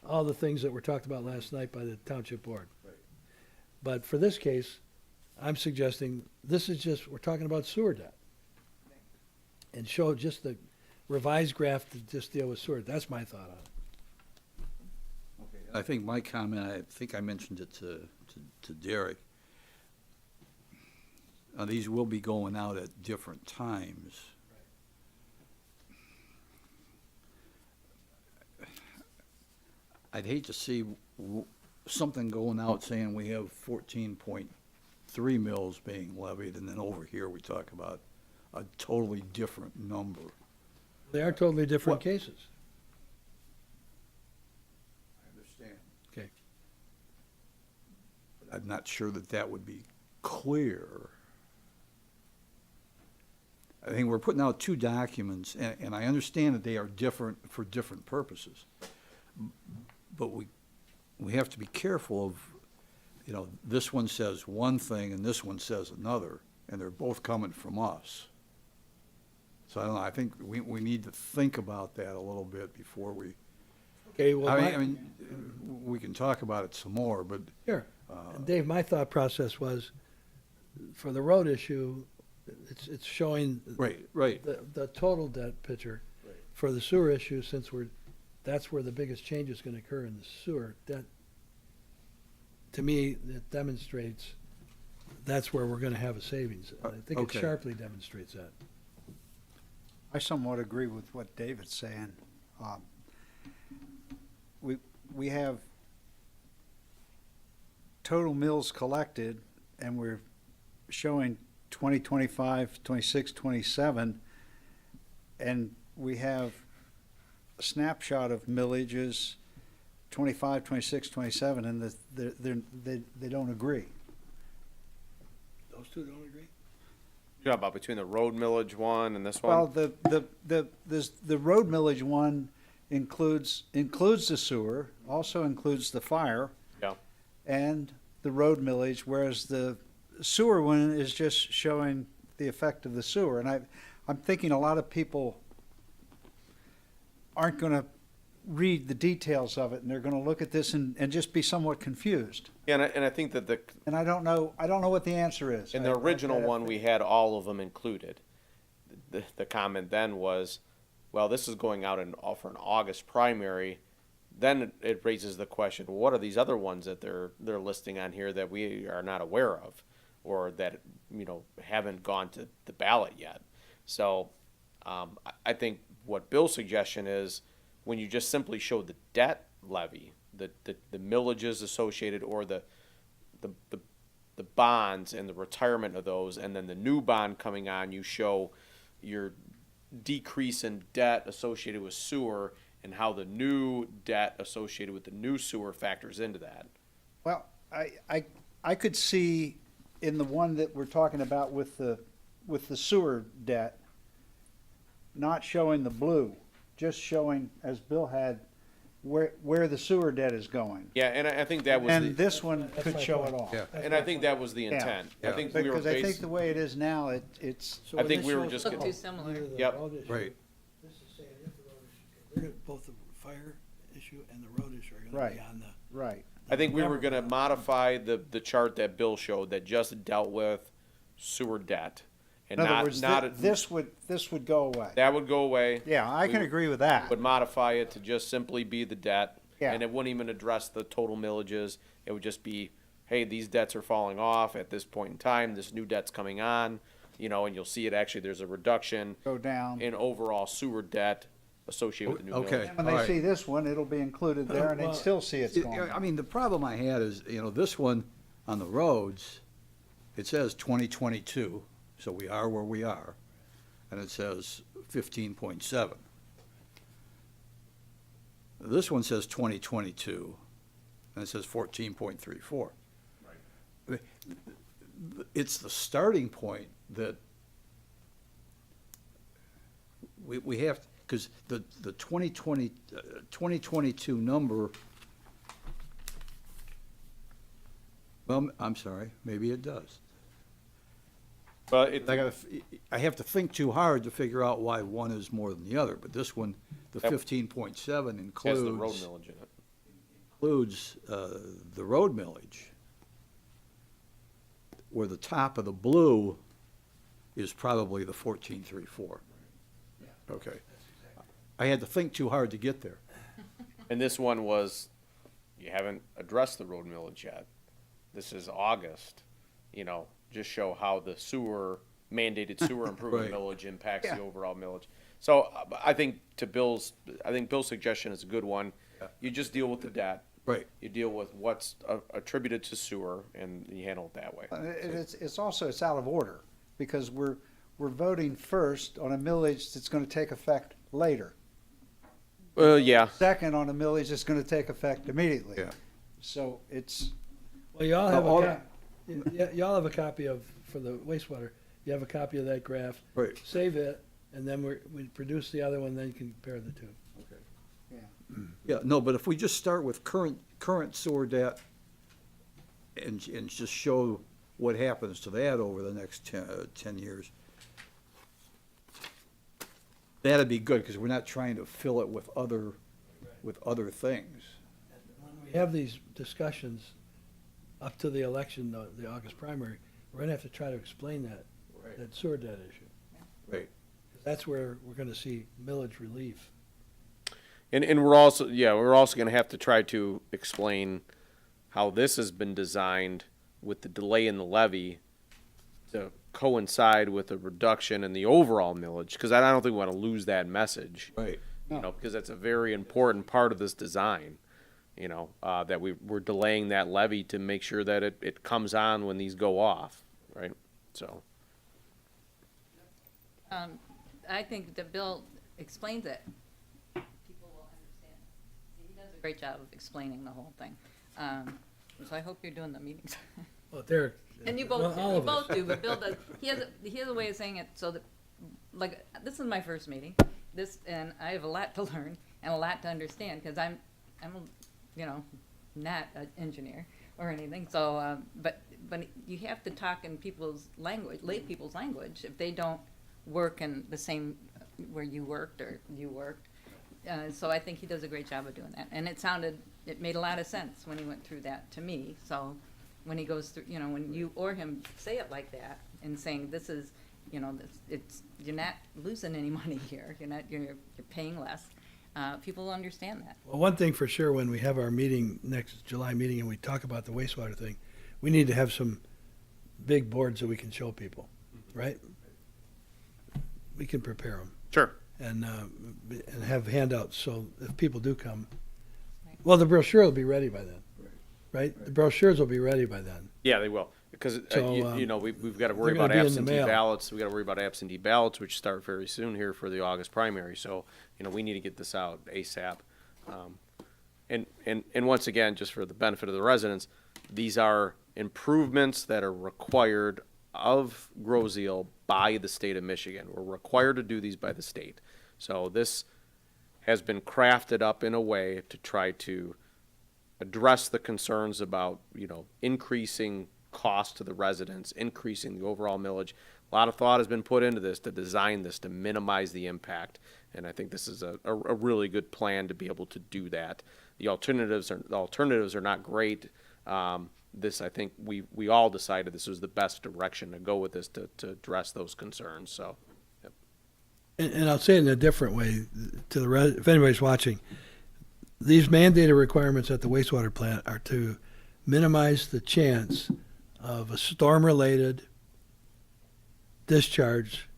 all the things that were talked about last night by the Township Board. Right. But for this case, I'm suggesting, this is just, we're talking about sewer debt. And show just the revised graph to just deal with sewer. That's my thought on it. Okay. I think my comment, I think I mentioned it to Derek. These will be going out at different times. I'd hate to see something going out saying we have 14.3 mils being levied, and then over here we talk about a totally different number. They are totally different cases. I understand. Okay. But I'm not sure that would be clear. I think we're putting out two documents, and I understand that they are different for different purposes. But we have to be careful of, this one says one thing and this one says another, and they're both coming from us. So I don't know, I think we need to think about that a little bit before we, Okay, well, I mean, we can talk about it some more, but. Sure. And Dave, my thought process was, for the road issue, it's showing Right. the total debt picture. Right. For the sewer issue, since we're that's where the biggest change is gonna occur in the sewer. That, to me, that demonstrates that's where we're gonna have a savings. I think it Okay. sharply demonstrates that. I somewhat agree with what David's saying. Um, We have total mills collected, and we're showing 2025, 26, 27, and we have a snapshot of millages 25, 26, 27, and they don't agree. Those two don't agree? You know about between the road millage one and this Well, one? the road millage one includes the sewer, also includes the fire. Yeah. And the road millage, whereas the sewer one is just showing the effect of the sewer. And I'm thinking a lot of people aren't gonna read the details of it, and they're gonna look at this and just be somewhat confused. Yeah, and I think that And I don't know what the answer is. in the original one, we had all of them included. The comment then was, well, this is going out for an August primary. Then it raises the question, well, what are these other ones that they're listing on here that we are not aware of, or that, you know, haven't gone to the ballot yet? So I think what Bill's suggestion is, when you just simply show the debt levy, the millages associated, or the bonds and the retirement of those, and then the new bond coming on, you show your decrease in debt associated with sewer and how the new debt associated with the new sewer factors into that. Well, I could see in the one that we're talking about with the sewer debt, not showing the blue, just showing, as Bill had, where the sewer debt is going. Yeah, and I think that was And this one That's could my show point. it all. Yeah. and I think that was the intent. I think we were Because I think based, the way it is now, it's, So I when think this we were shows just the getting- Too similar. either the Yep. road issue- Right. This is saying if the road issue, they're gonna, both the fire issue and the road issue are gonna be Right. on the. right. I think we were gonna modify the chart that Bill showed that just dealt with sewer debt. And In other not, words, not, this would go away. that would go away. Yeah, I we can would- agree with that. Would modify it to just simply be the debt. Yeah. And it wouldn't even address the total millages. It would just be, hey, these debts are falling off at this point in time, this new debt's coming on, you know, and you'll see it actually, there's a reduction Go down. in overall sewer debt associated with the new millage. Okay. When they All right. see this one, it'll be included there, and they'd Well, still see it's going I up. mean, the problem I had is, you know, this one on the roads, it says 2022, so we are where we are, and it says 15.7. This one says 2022, and it says 14.34. Right. It's the starting point that we have, because the 2022 number, well, I'm sorry, maybe it does. But it, I have to think too hard to figure out why one is more than the other, but this one, the That 15.7 has the road includes, millage in it. the road millage, where the top of the blue is probably the 14.34. Okay. I had to think too hard to get there. And this one was, you haven't addressed the road millage yet. This is August, you know, just show how the mandated sewer improvement Right. millage impacts Yeah. the overall millage. So I think Bill's suggestion is a good one. You just deal with the debt. Right. You deal with what's attributed to sewer, and you handle it that way. It's also, it's out of order, because we're voting first on a millage that's gonna take effect later. Yeah. Second on a millage that's gonna take effect immediately. Yeah. So it's, Well, y'all have all- y'all have a copy of, for the wastewater, you have a copy of that graph. Right. Save it, and then we produce the other one, then you can compare the two. Yeah, no, but if we just start with current sewer debt and just show what happens to that over the next 10 years, that'd be good, because we're not trying to fill it with other things. When we have these discussions up to the election, the August primary, we're gonna have to try to explain that sewer debt issue. Right. That's where we're gonna see millage relief. And we're also, we're also gonna have to try to explain how this has been designed with the delay in the levy to coincide with a reduction in the overall millage, because I don't think we want to lose that message. Right. You know, because that's a very important part of this design, that we're delaying that levy to make sure that it comes on when these go off, right? So, I think the bill explains it. People will understand. He does a great job of explaining the whole thing. So I hope you're doing the meetings. Well, Derek. And you well, both, all you of us. both do, but Bill does, he has a way of saying it so that, like, this is my first meeting, and I have a lot to learn and a lot to understand, because I'm, not an engineer or anything, so, but you have to talk in people's language, lay people's language, if they don't work in the same, where you worked or you worked. So I think he does a great job of doing that, and it made a lot of sense when he went through that to me, so when he goes through, when you or him say it like that and saying this is, you're not losing any money here. You're paying less. People will understand that. Well, one thing for sure, when we have our meeting, next July meeting, and we talk about the wastewater thing, we need to have some big boards that we can show people, right? We can prepare them sure. and have handouts, so if people do come, well, the brochure will be ready by then, right? The brochures will be ready by then. Yeah, they will, because, So, we've got to worry they're about gonna be in the absentee mail. ballots. We got to worry about absentee ballots, which start very soon here for the August primary. So, we need to get this out ASAP. And once again, just for the benefit of the residents, these are improvements that are required of Groseal by the state of Michigan. We're required to do these by the state. So this has been crafted up in a way to try to address the concerns about, increasing cost to the residents, increasing the overall millage. A lot of thought has been put into this to design this to minimize the impact, and I think this is a really good plan to be able to do that. The alternatives are not great. This, I think we all decided this was the best direction to go with this to address those concerns. So, yep. And I'll say it in a different way to if anybody's watching. These mandated requirements at the wastewater plant are to minimize the chance of a storm-related discharge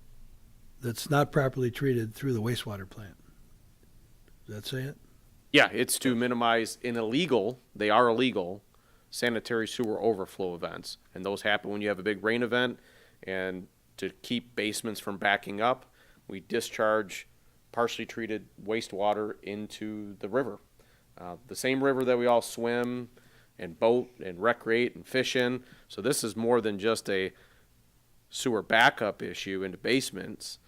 that's not properly treated through the wastewater plant. Does that say it? Yeah, it's to minimize they are illegal, sanitary sewer overflow events. And those happen when you have a big rain event. And to keep basements from backing up, we discharge partially treated wastewater into the river. The same river that we all swim and boat and recreate and fish in. So this is more than just a sewer backup issue into basements.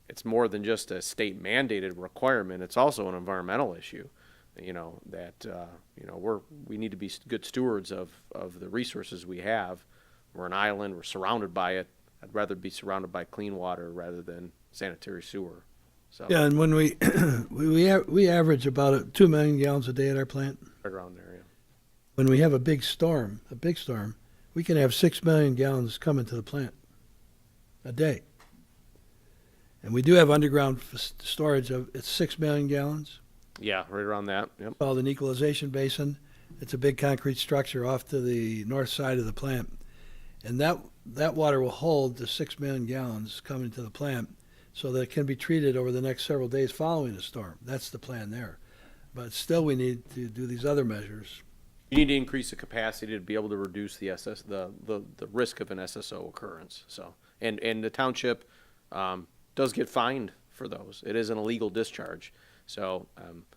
It's more than just a state mandated requirement. It's also an environmental issue. We need to be good stewards of the resources we have. We're an island. We're surrounded by it. I'd rather be surrounded by clean water rather than sanitary sewer. So Yeah, and when we average about 2 million gallons a day at our plant. right around there, yeah. When we have a big storm, we can have 6 million gallons coming to the plant a day. And we do have underground storage it's 6 million gallons. Yeah, right around that. Yep. Called an equalization basin. It's a big concrete structure off to the north side of the plant. And that water will hold the 6 million gallons coming to the plant so that it can be treated over the next several days following the storm. That's the plan there. But still, we need to do these other measures. You need to increase the capacity to be able to reduce the the risk of an SSO occurrence. So, and the township does get fined for those. It is an illegal discharge. So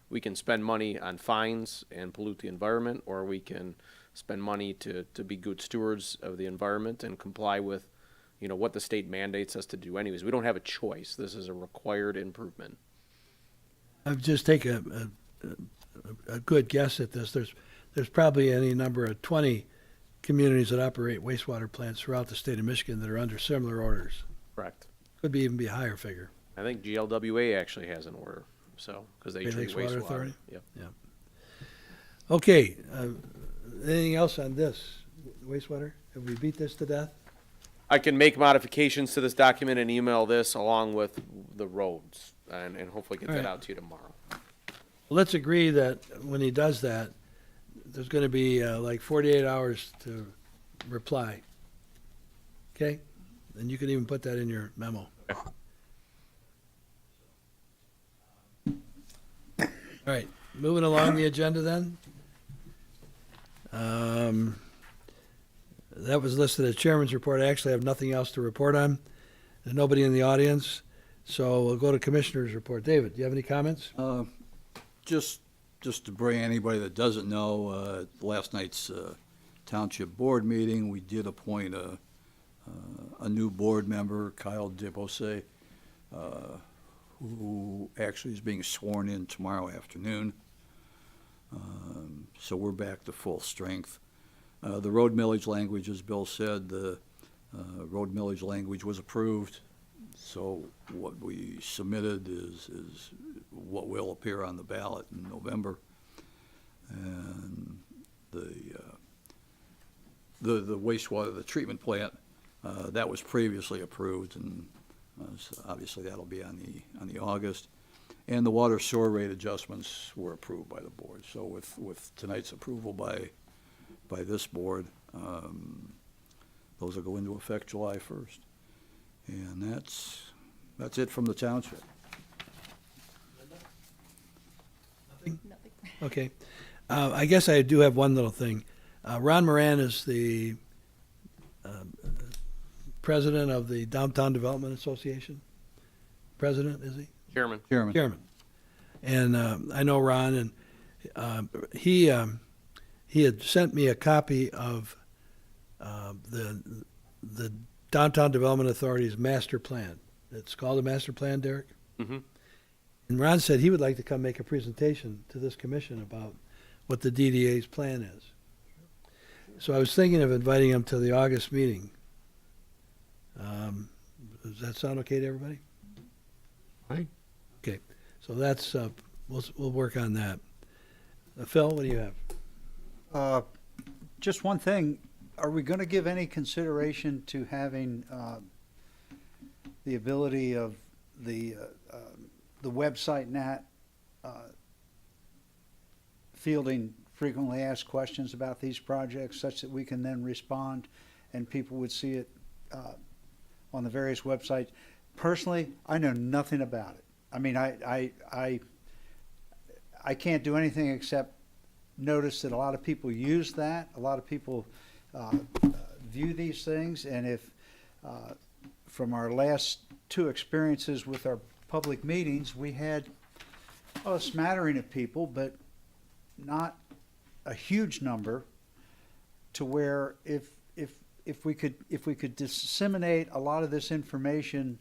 we can spend money on fines and pollute the environment, or we can spend money to be good stewards of the environment and comply with, what the state mandates us to do anyways. We don't have a choice. This is a required improvement. I've just taken a good guess at this. There's probably any number of 20 communities that operate wastewater plants throughout the state of Michigan that are under similar orders. Correct. Could even be a higher figure. I think GLWA actually has an order, so, because they Great treat Lakes Water wastewater. Authority? Yep. Okay, anything else on this wastewater? Have we beat this to death? I can make modifications to this document and email this along with the roads, and hopefully get All that right. out to you tomorrow. let's agree that when he does that, there's gonna be, like 48 hours to reply. Okay? And you can even put that in your memo. All right, moving along the agenda then. That was listed as chairman's report. I actually have nothing else to report on. There's nobody in the audience, so we'll go to commissioner's report. David, do you have any comments? Just to bring anybody that doesn't know, last night's township board meeting, we did appoint a new board member, Kyle DeBose, who actually is being sworn in tomorrow afternoon. So we're back to full strength. The road millage language, as Bill said, the road millage language was approved. So what we submitted is what will appear on the ballot in November. And the wastewater, the treatment plant, that was previously approved, and so obviously that'll be on the August. And the water sewer rate adjustments were approved by the board. So with tonight's approval by this board, those will go into effect July 1st. And that's it from the township. Okay. I guess I do have one little thing. Ron Moran is the president of the Downtown Development Association. President, is he? Chairman. Chairman. And I know Ron, and he had sent me a copy of the Downtown Development Authority's master plan. It's called a master plan, Derek? Mm-hmm. And Ron said he would like to come make a presentation to this commission about what the DDA's plan is. So I was thinking of inviting him to the August meeting. Does that sound okay to everybody? Fine. Okay, so that's, we'll work on that. Phil, what do you have? Just one thing, are we gonna give any consideration to having, the ability of the website Nat, fielding frequently asked questions about these projects such that we can then respond and people would see it, on the various websites? Personally, I know nothing about it. I mean, I can't do anything except notice that a lot of people use that. A lot of people view these things, and if from our last two experiences with our public meetings, we had a smattering of people, but not a huge number, to where if we could disseminate a lot of this information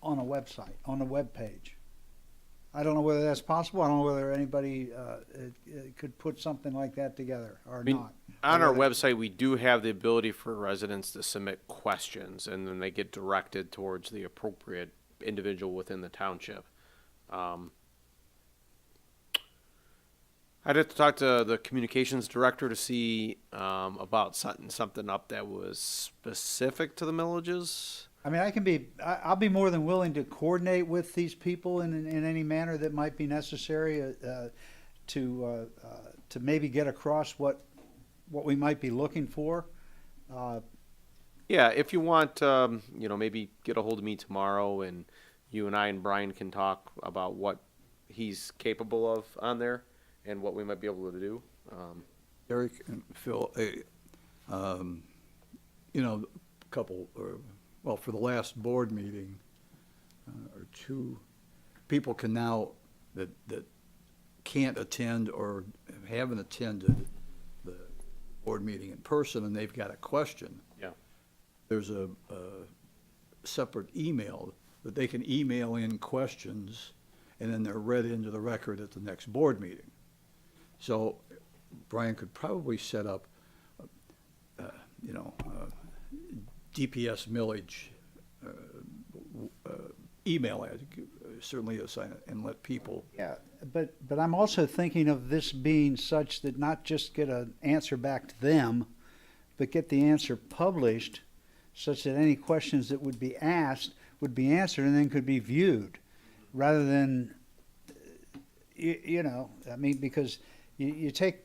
on a website, on a web page. I don't know whether that's possible. I don't know whether anybody could put something like that together or not. On our website, we do have the ability for residents to submit questions, and then they get directed towards the appropriate individual within the township. I'd have to talk to the communications director to see about setting something up that was specific to the millages. I mean, I'll be more than willing to coordinate with these people in any manner that might be necessary to maybe get across what we might be looking for. Yeah, if you want, maybe get a hold of me tomorrow, and you and I and Brian can talk about what he's capable of on there and what we might be able to do. Eric and Phil, for the last board meeting or two, people can now that can't attend or haven't attended the board meeting in person, and they've got a question. Yeah. There's a separate email that they can email in questions, and then they're read into the record at the next board meeting. So Brian could probably set up, DPS millage email ad, certainly assign it and let people. Yeah, but I'm also thinking of this being such that not just get an answer back to them, but get the answer published such that any questions that would be asked would be answered and then could be viewed, rather than you know, I mean, because you take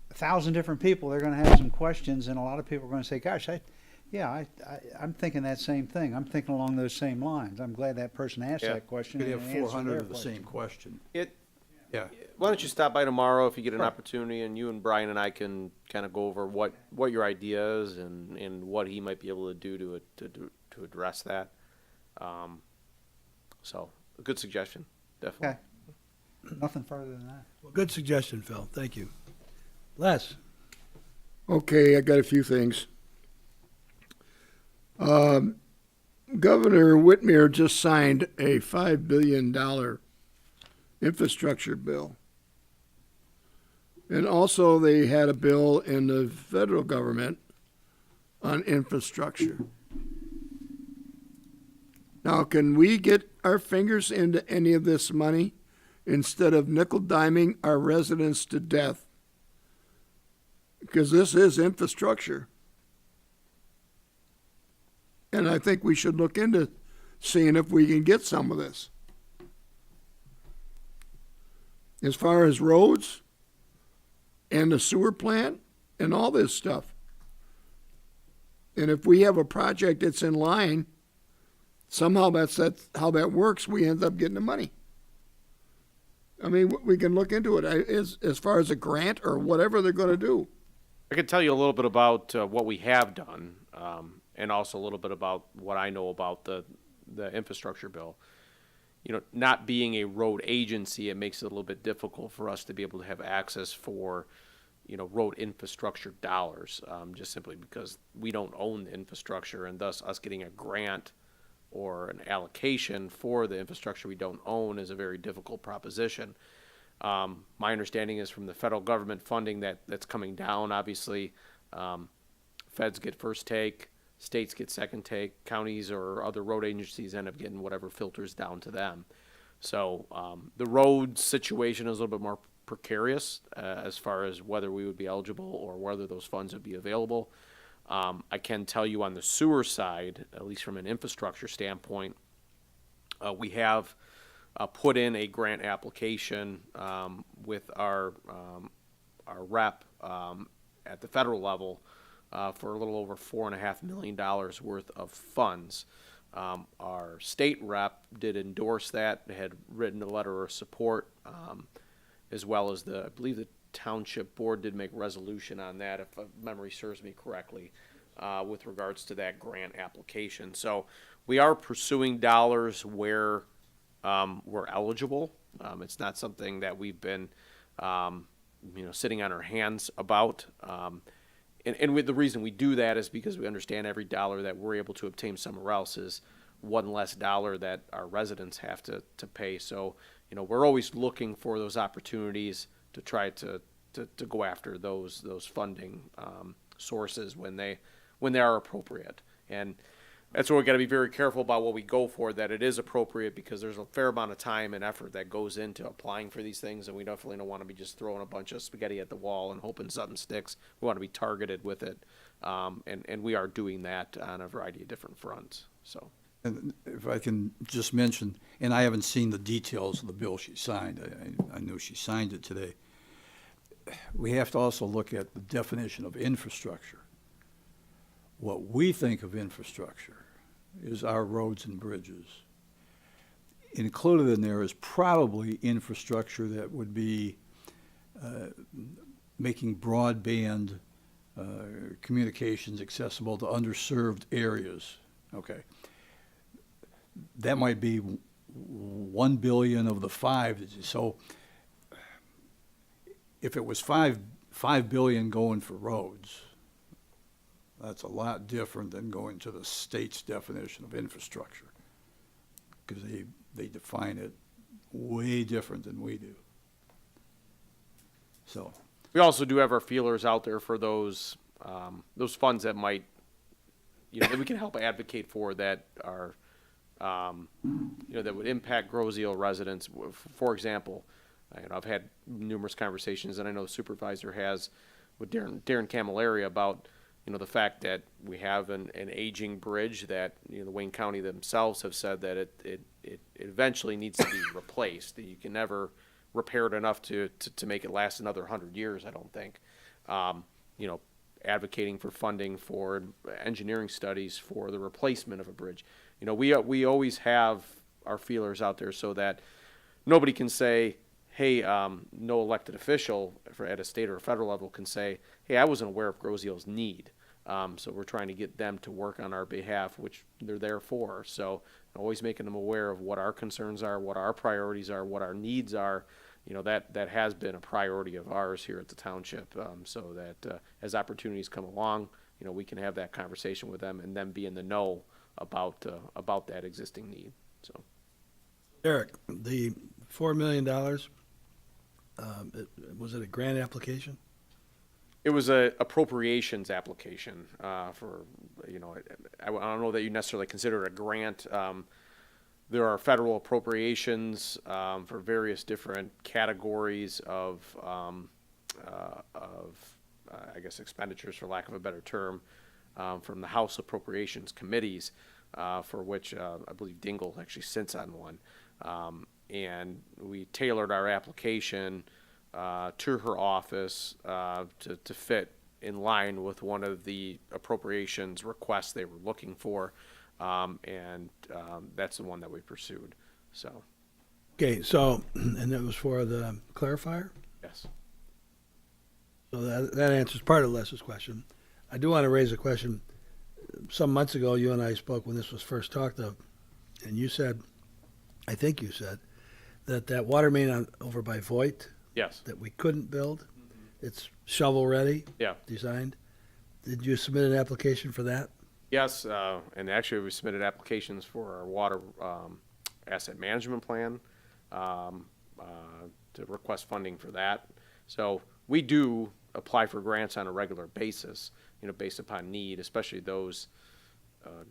1,000 different people, they're going to have some questions, and a lot of people are going to say, gosh, I'm thinking that same thing. I'm thinking along those same lines. I'm glad that person asked Yeah. that question. You could and have answered 400 their of the same question. Yeah. Why don't you stop by tomorrow if you get an Sure. opportunity, and you and Brian and I can kind of go over what your idea is and what he might be able to do to address that. So a good suggestion, definitely. Okay. Nothing further than that. Well, good suggestion, Phil. Thank you. Les? Okay, I got a few things. Governor Whitmer just signed a $5 billion infrastructure bill. And also they had a bill in the federal government on infrastructure. Now, can we get our fingers into any of this money instead of nickel-diming our residents to death? Because this is infrastructure. And I think we should look into seeing if we can get some of this. As far as roads and the sewer plant and all this stuff. And if we have a project that's in line, somehow that's how that works, we end up getting the money. I mean, we can look into it as far as a grant or whatever they're going to do. I can tell you a little bit about what we have done, and also a little bit about what I know about the infrastructure bill. You know, not being a road agency, it makes it a little bit difficult for us to be able to have access for, you know, road infrastructure dollars, just simply because we don't own the infrastructure, and thus us getting a grant or an allocation for the infrastructure we don't own is a very difficult proposition. My understanding is from the federal government funding that's coming down, obviously, feds get first take, states get second take, counties or other road agencies end up getting whatever filters down to them. So the road situation is a little bit more precarious as far as whether we would be eligible or whether those funds would be available. I can tell you on the sewer side, at least from an infrastructure standpoint, we have put in a grant application with our rep at the federal level for a little over $4.5 million worth of funds. Our state rep did endorse that, had written a letter of support, as well as I believe the Township board did make resolution on that, if memory serves me correctly, with regards to that grant application. So we are pursuing dollars where we're eligible. It's not something that we've been, sitting on our hands about. And the reason we do that is because we understand every dollar that we're able to obtain somewhere else is one less dollar that our residents have to pay. So, you know, we're always looking for those opportunities to try to go after those funding sources when they are appropriate. And that's where we got to be very careful about what we go for, that it is appropriate, because there's a fair amount of time and effort that goes into applying for these things, and we definitely don't want to be just throwing a bunch of spaghetti at the wall and hoping something sticks. We want to be targeted with it, and we are doing that on a variety of different fronts. So, And if I can just mention, and I haven't seen the details of the bill she signed. I know she signed it today. We have to also look at the definition of infrastructure. What we think of infrastructure is our roads and bridges. Included in there is probably infrastructure that would be making broadband communications accessible to underserved areas. Okay. That might be 1 billion of the 5. So if it was 5 billion going for roads, that's a lot different than going to the state's definition of infrastructure, because they define it way different than we do. So we also do have our feelers out there for those funds that might, that we can help advocate for, that are, that would impact Grosseal residents. For example, I've had numerous conversations, and I know the supervisor has, with Darren Camilleri about, the fact that we have an aging bridge that, the Wayne County themselves have said that it eventually needs to be replaced. That you can never repaired enough to make it last another 100 years, I don't think. You know, advocating for funding for engineering studies for the replacement of a bridge. You know, we always have our feelers out there so that nobody can say, hey, no elected official at a state or a federal level can say, hey, I wasn't aware of Groseal's need. So we're trying to get them to work on our behalf, which they're there for. So always making them aware of what our concerns are, what our priorities are, what our needs are. You know, that has been a priority of ours here at the township, so that as opportunities come along, you know, we can have that conversation with them and then be in the know about that existing need. So, Eric, the $4 million, was it a grant application? it was a appropriations application for, you know, I don't know that you necessarily consider it a grant. There are federal appropriations for various different categories of I guess expenditures, for lack of a better term, from the House Appropriations Committees, for which I believe Dingle actually sits on one. And we tailored our application to her office to fit in line with one of the appropriations requests they were looking for. And that's the one that we pursued. So, Okay, so, and it was for the clarifier? yes. So that answers part of Les's question. I do want to raise a question. Some months ago, you and I spoke when this was first talked of, and you said, I think you said, that water main over by Voight, Yes. that we couldn't build, it's shovel-ready, Yeah. designed. Did you submit an application for that? Yes, and actually we submitted applications for our water asset management plan to request funding for that. So we do apply for grants on a regular basis, you know, based upon need, especially those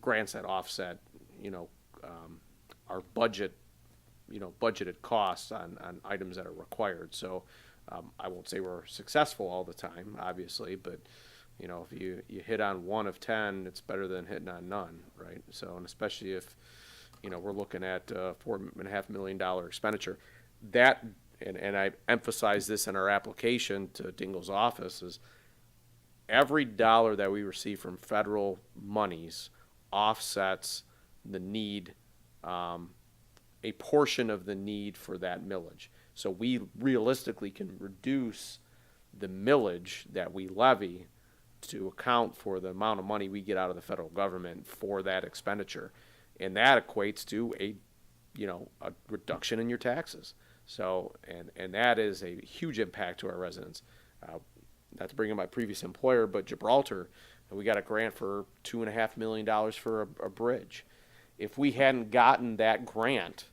grants that offset, you know, our budget, you know, budgeted costs on items that are required. So I won't say we're successful all the time, obviously, but you know, if you hit on 1 of 10, it's better than hitting on none, right? So, and especially if, you know, we're looking at $4.5 million expenditure, that, and I emphasize this in our application to Dingle's office, is every dollar that we receive from federal monies offsets the need, a portion of the need for that millage. So we realistically can reduce the millage that we levy to account for the amount of money we get out of the federal government for that expenditure. And that equates to a reduction in your taxes. So, and that is a huge impact to our residents. Not to bring in my previous employer, but Gibraltar, we got a grant for $2.5 million for a bridge. If we hadn't gotten that grant,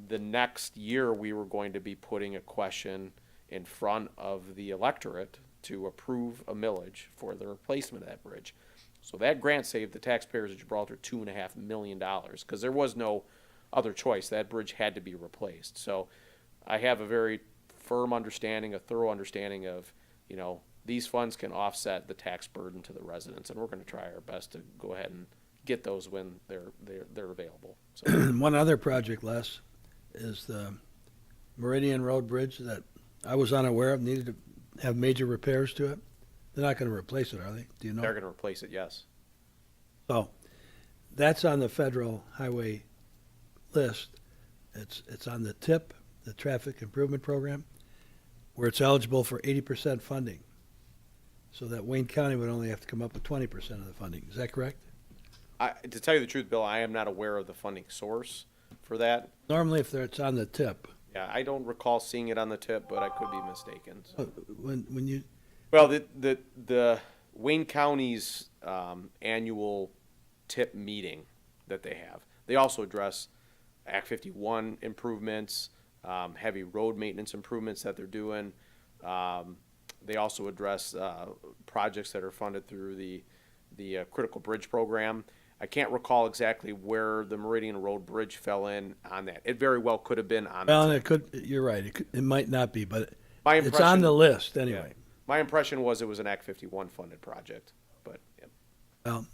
the next year we were going to be putting a question in front of the electorate to approve a millage for the replacement of that bridge. So that grant saved the taxpayers of Gibraltar $2.5 million because there was no other choice. That bridge had to be replaced. So I have a very firm understanding, a thorough understanding of, you know, these funds can offset the tax burden to the residents, and we're going to try our best to go ahead and get those when they're available. So. One other project, Les, is the Meridian Road Bridge that I was unaware of, needed to have major repairs to it. They're not going to replace it, are they? Do you know? They're going to replace it, yes. So that's on the federal highway list. It's on the TIP, the Traffic Improvement Program, where it's eligible for 80% funding. So that Wayne County would only have to come up with 20% of the funding. Is that correct? To tell you the truth, Bill, I am not aware of the funding source for that. Normally, if it's on the TIP, Yeah, I don't recall seeing it on the tip, but I could be mistaken. So. when you Well, the Wayne County's annual tip meeting that they have, they also address Act 51 improvements, heavy road maintenance improvements that they're doing. They also address projects that are funded through the Critical Bridge Program. I can't recall exactly where the Meridian Road Bridge fell in on that. It very well could have been on well, the it could. You're right. It might not be, but My it's on impression- the list anyway. Yeah. My impression was it was an Act 51 funded project, but yeah. Well,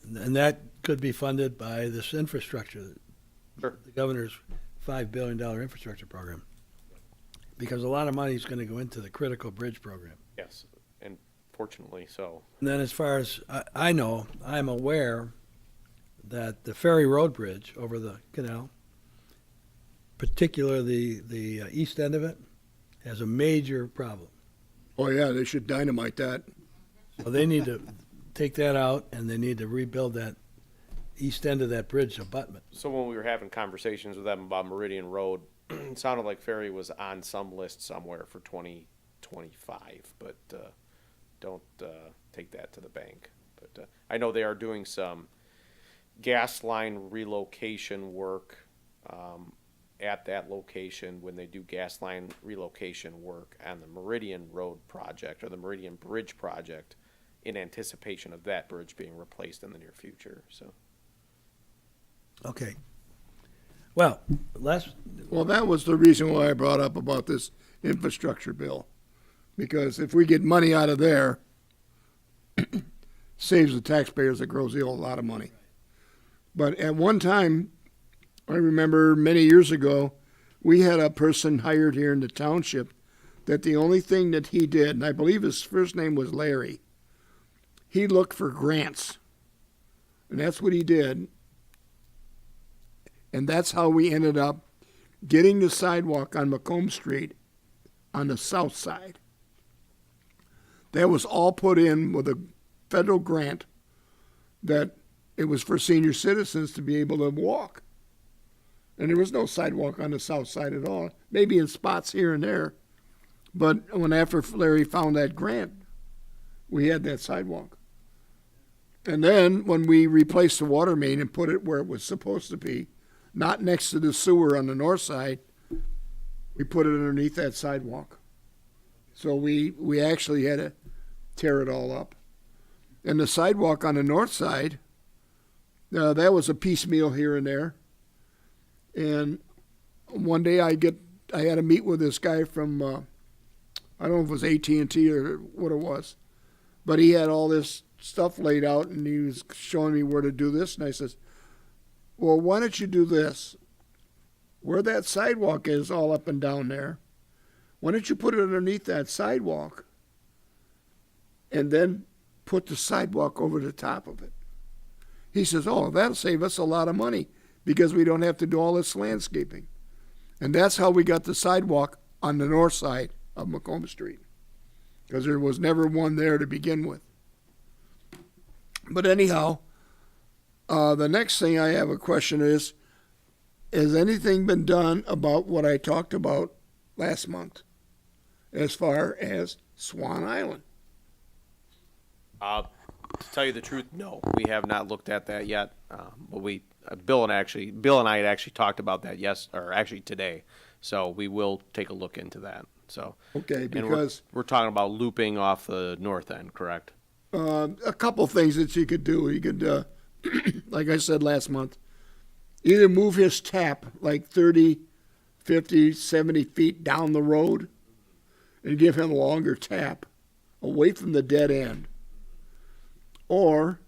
and that could be funded by this infrastructure, Sure. the governor's $5 billion infrastructure program. because a lot of money is going to go into the critical bridge program. Yes, and fortunately so. And then as far as I know, I'm aware that the Ferry Road Bridge over the canal, particularly the east end of it, has a major problem. Oh, yeah, they should dynamite that. So they need to take that out, and they need to rebuild that east end of that bridge abutment. So when we were having conversations with them about Meridian Road, it sounded like Ferry was on some list somewhere for 2025, but don't take that to the bank. But I know they are doing some gas line relocation work at that location when they do gas line relocation work on the Meridian Road project or the Meridian Bridge project in anticipation of that bridge being replaced in the near future. So. Okay. Well, Well, that was the reason why I brought up about this infrastructure bill. Because if we get money out of there, saves the taxpayers at Grosse Ile a lot of money. But at one time, I remember many years ago, we had a person hired here in the township that the only thing that he did, and I believe his first name was Larry, he looked for grants. And that's what he did. And that's how we ended up getting the sidewalk on Macomb Street on the south side. That was all put in with a federal grant that it was for senior citizens to be able to walk. And there was no sidewalk on the south side at all, maybe in spots here and there. But after Larry found that grant, we had that sidewalk. And then when we replaced the water main and put it where it was supposed to be, not next to the sewer on the north side, we put it underneath that sidewalk. So we actually had to tear it all up. And the sidewalk on the north side, that was a piecemeal here and there. And one day I had to meet with this guy from, I don't know if it was AT&T or what it was, but he had all this stuff laid out and he was showing me where to do this. And I says, well, why don't you do this? Where that sidewalk is all up and down there, why don't you put it underneath that sidewalk and then put the sidewalk over the top of it? He says, oh, that'll save us a lot of money because we don't have to do all this landscaping. And that's how we got the sidewalk on the north side of Macomb Street, because there was never one there to begin with. But anyhow, the next thing I have a question is, has anything been done about what I talked about last month as far as Swan Island? To tell you the truth, no, we have not looked at that yet. But Bill and I had actually talked about that today. So we will take a look into that. So Okay, and because we're talking about looping off the north end, correct? a couple things that you could do. You could, like I said last month, either move his tap like 30, 50, 70 feet down the road and give him a longer tap away from the dead end. Or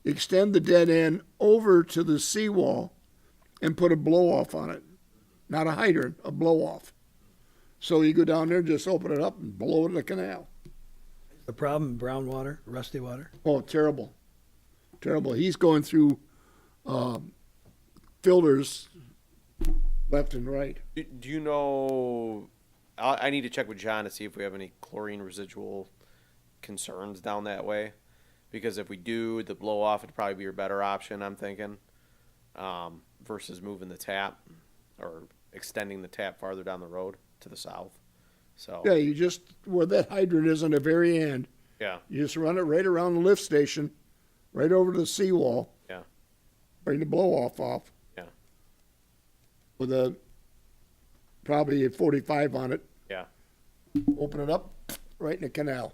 extend the dead end over to the seawall and put a blow-off on it. Not a hydrant, a blow-off. So you go down there, just open it up and blow it in the canal. the problem, brown water, rusty water? Oh, terrible. Terrible. He's going through filters left and right. Do you know, I need to check with John to see if we have any chlorine residual concerns down that way. Because if we do, the blow off would probably be your better option, I'm thinking, versus moving the tap or extending the tap farther down the road to the south. So Yeah, you just, where that hydrant is on the very end, yeah, you just run it right around the lift station, right over to the seawall. Yeah. Bring the blow off. Yeah. With probably a 45 on it. Yeah. Open it up, right in the canal.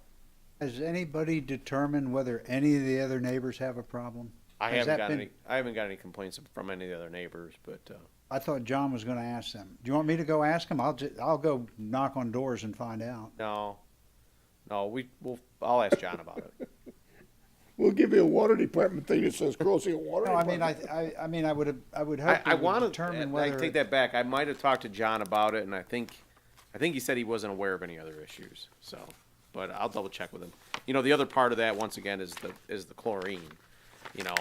Has anybody determined whether any of the other neighbors have a problem? I Has haven't that got been- I haven't got any complaints from any of the other neighbors, but I thought John was gonna ask them. Do you want me to go ask them? I'll go knock on doors and find out. no, I'll ask John about it. We'll give you a water department thing that says Grosse Ile Water No, I mean, Department. I would hope I they would want determine to. I whether. take that back. I might have talked to John about it, and I think I think he said he wasn't aware of any other issues, so, but I'll double check with him. You know, the other part of that, once again, is the chlorine, you know.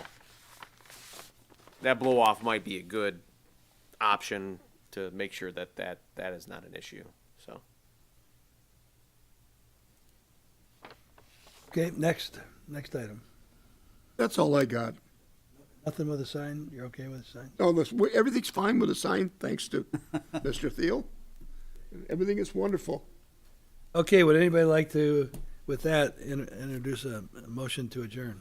That blow off might be a good option to make sure that is not an issue, so. Okay, next item. That's all I got. Nothing with the sign? You're okay with the sign? No, everything's fine with the sign, thanks to Mr. Thiel. Everything is wonderful. Okay, would anybody like to, with that, introduce a motion to adjourn?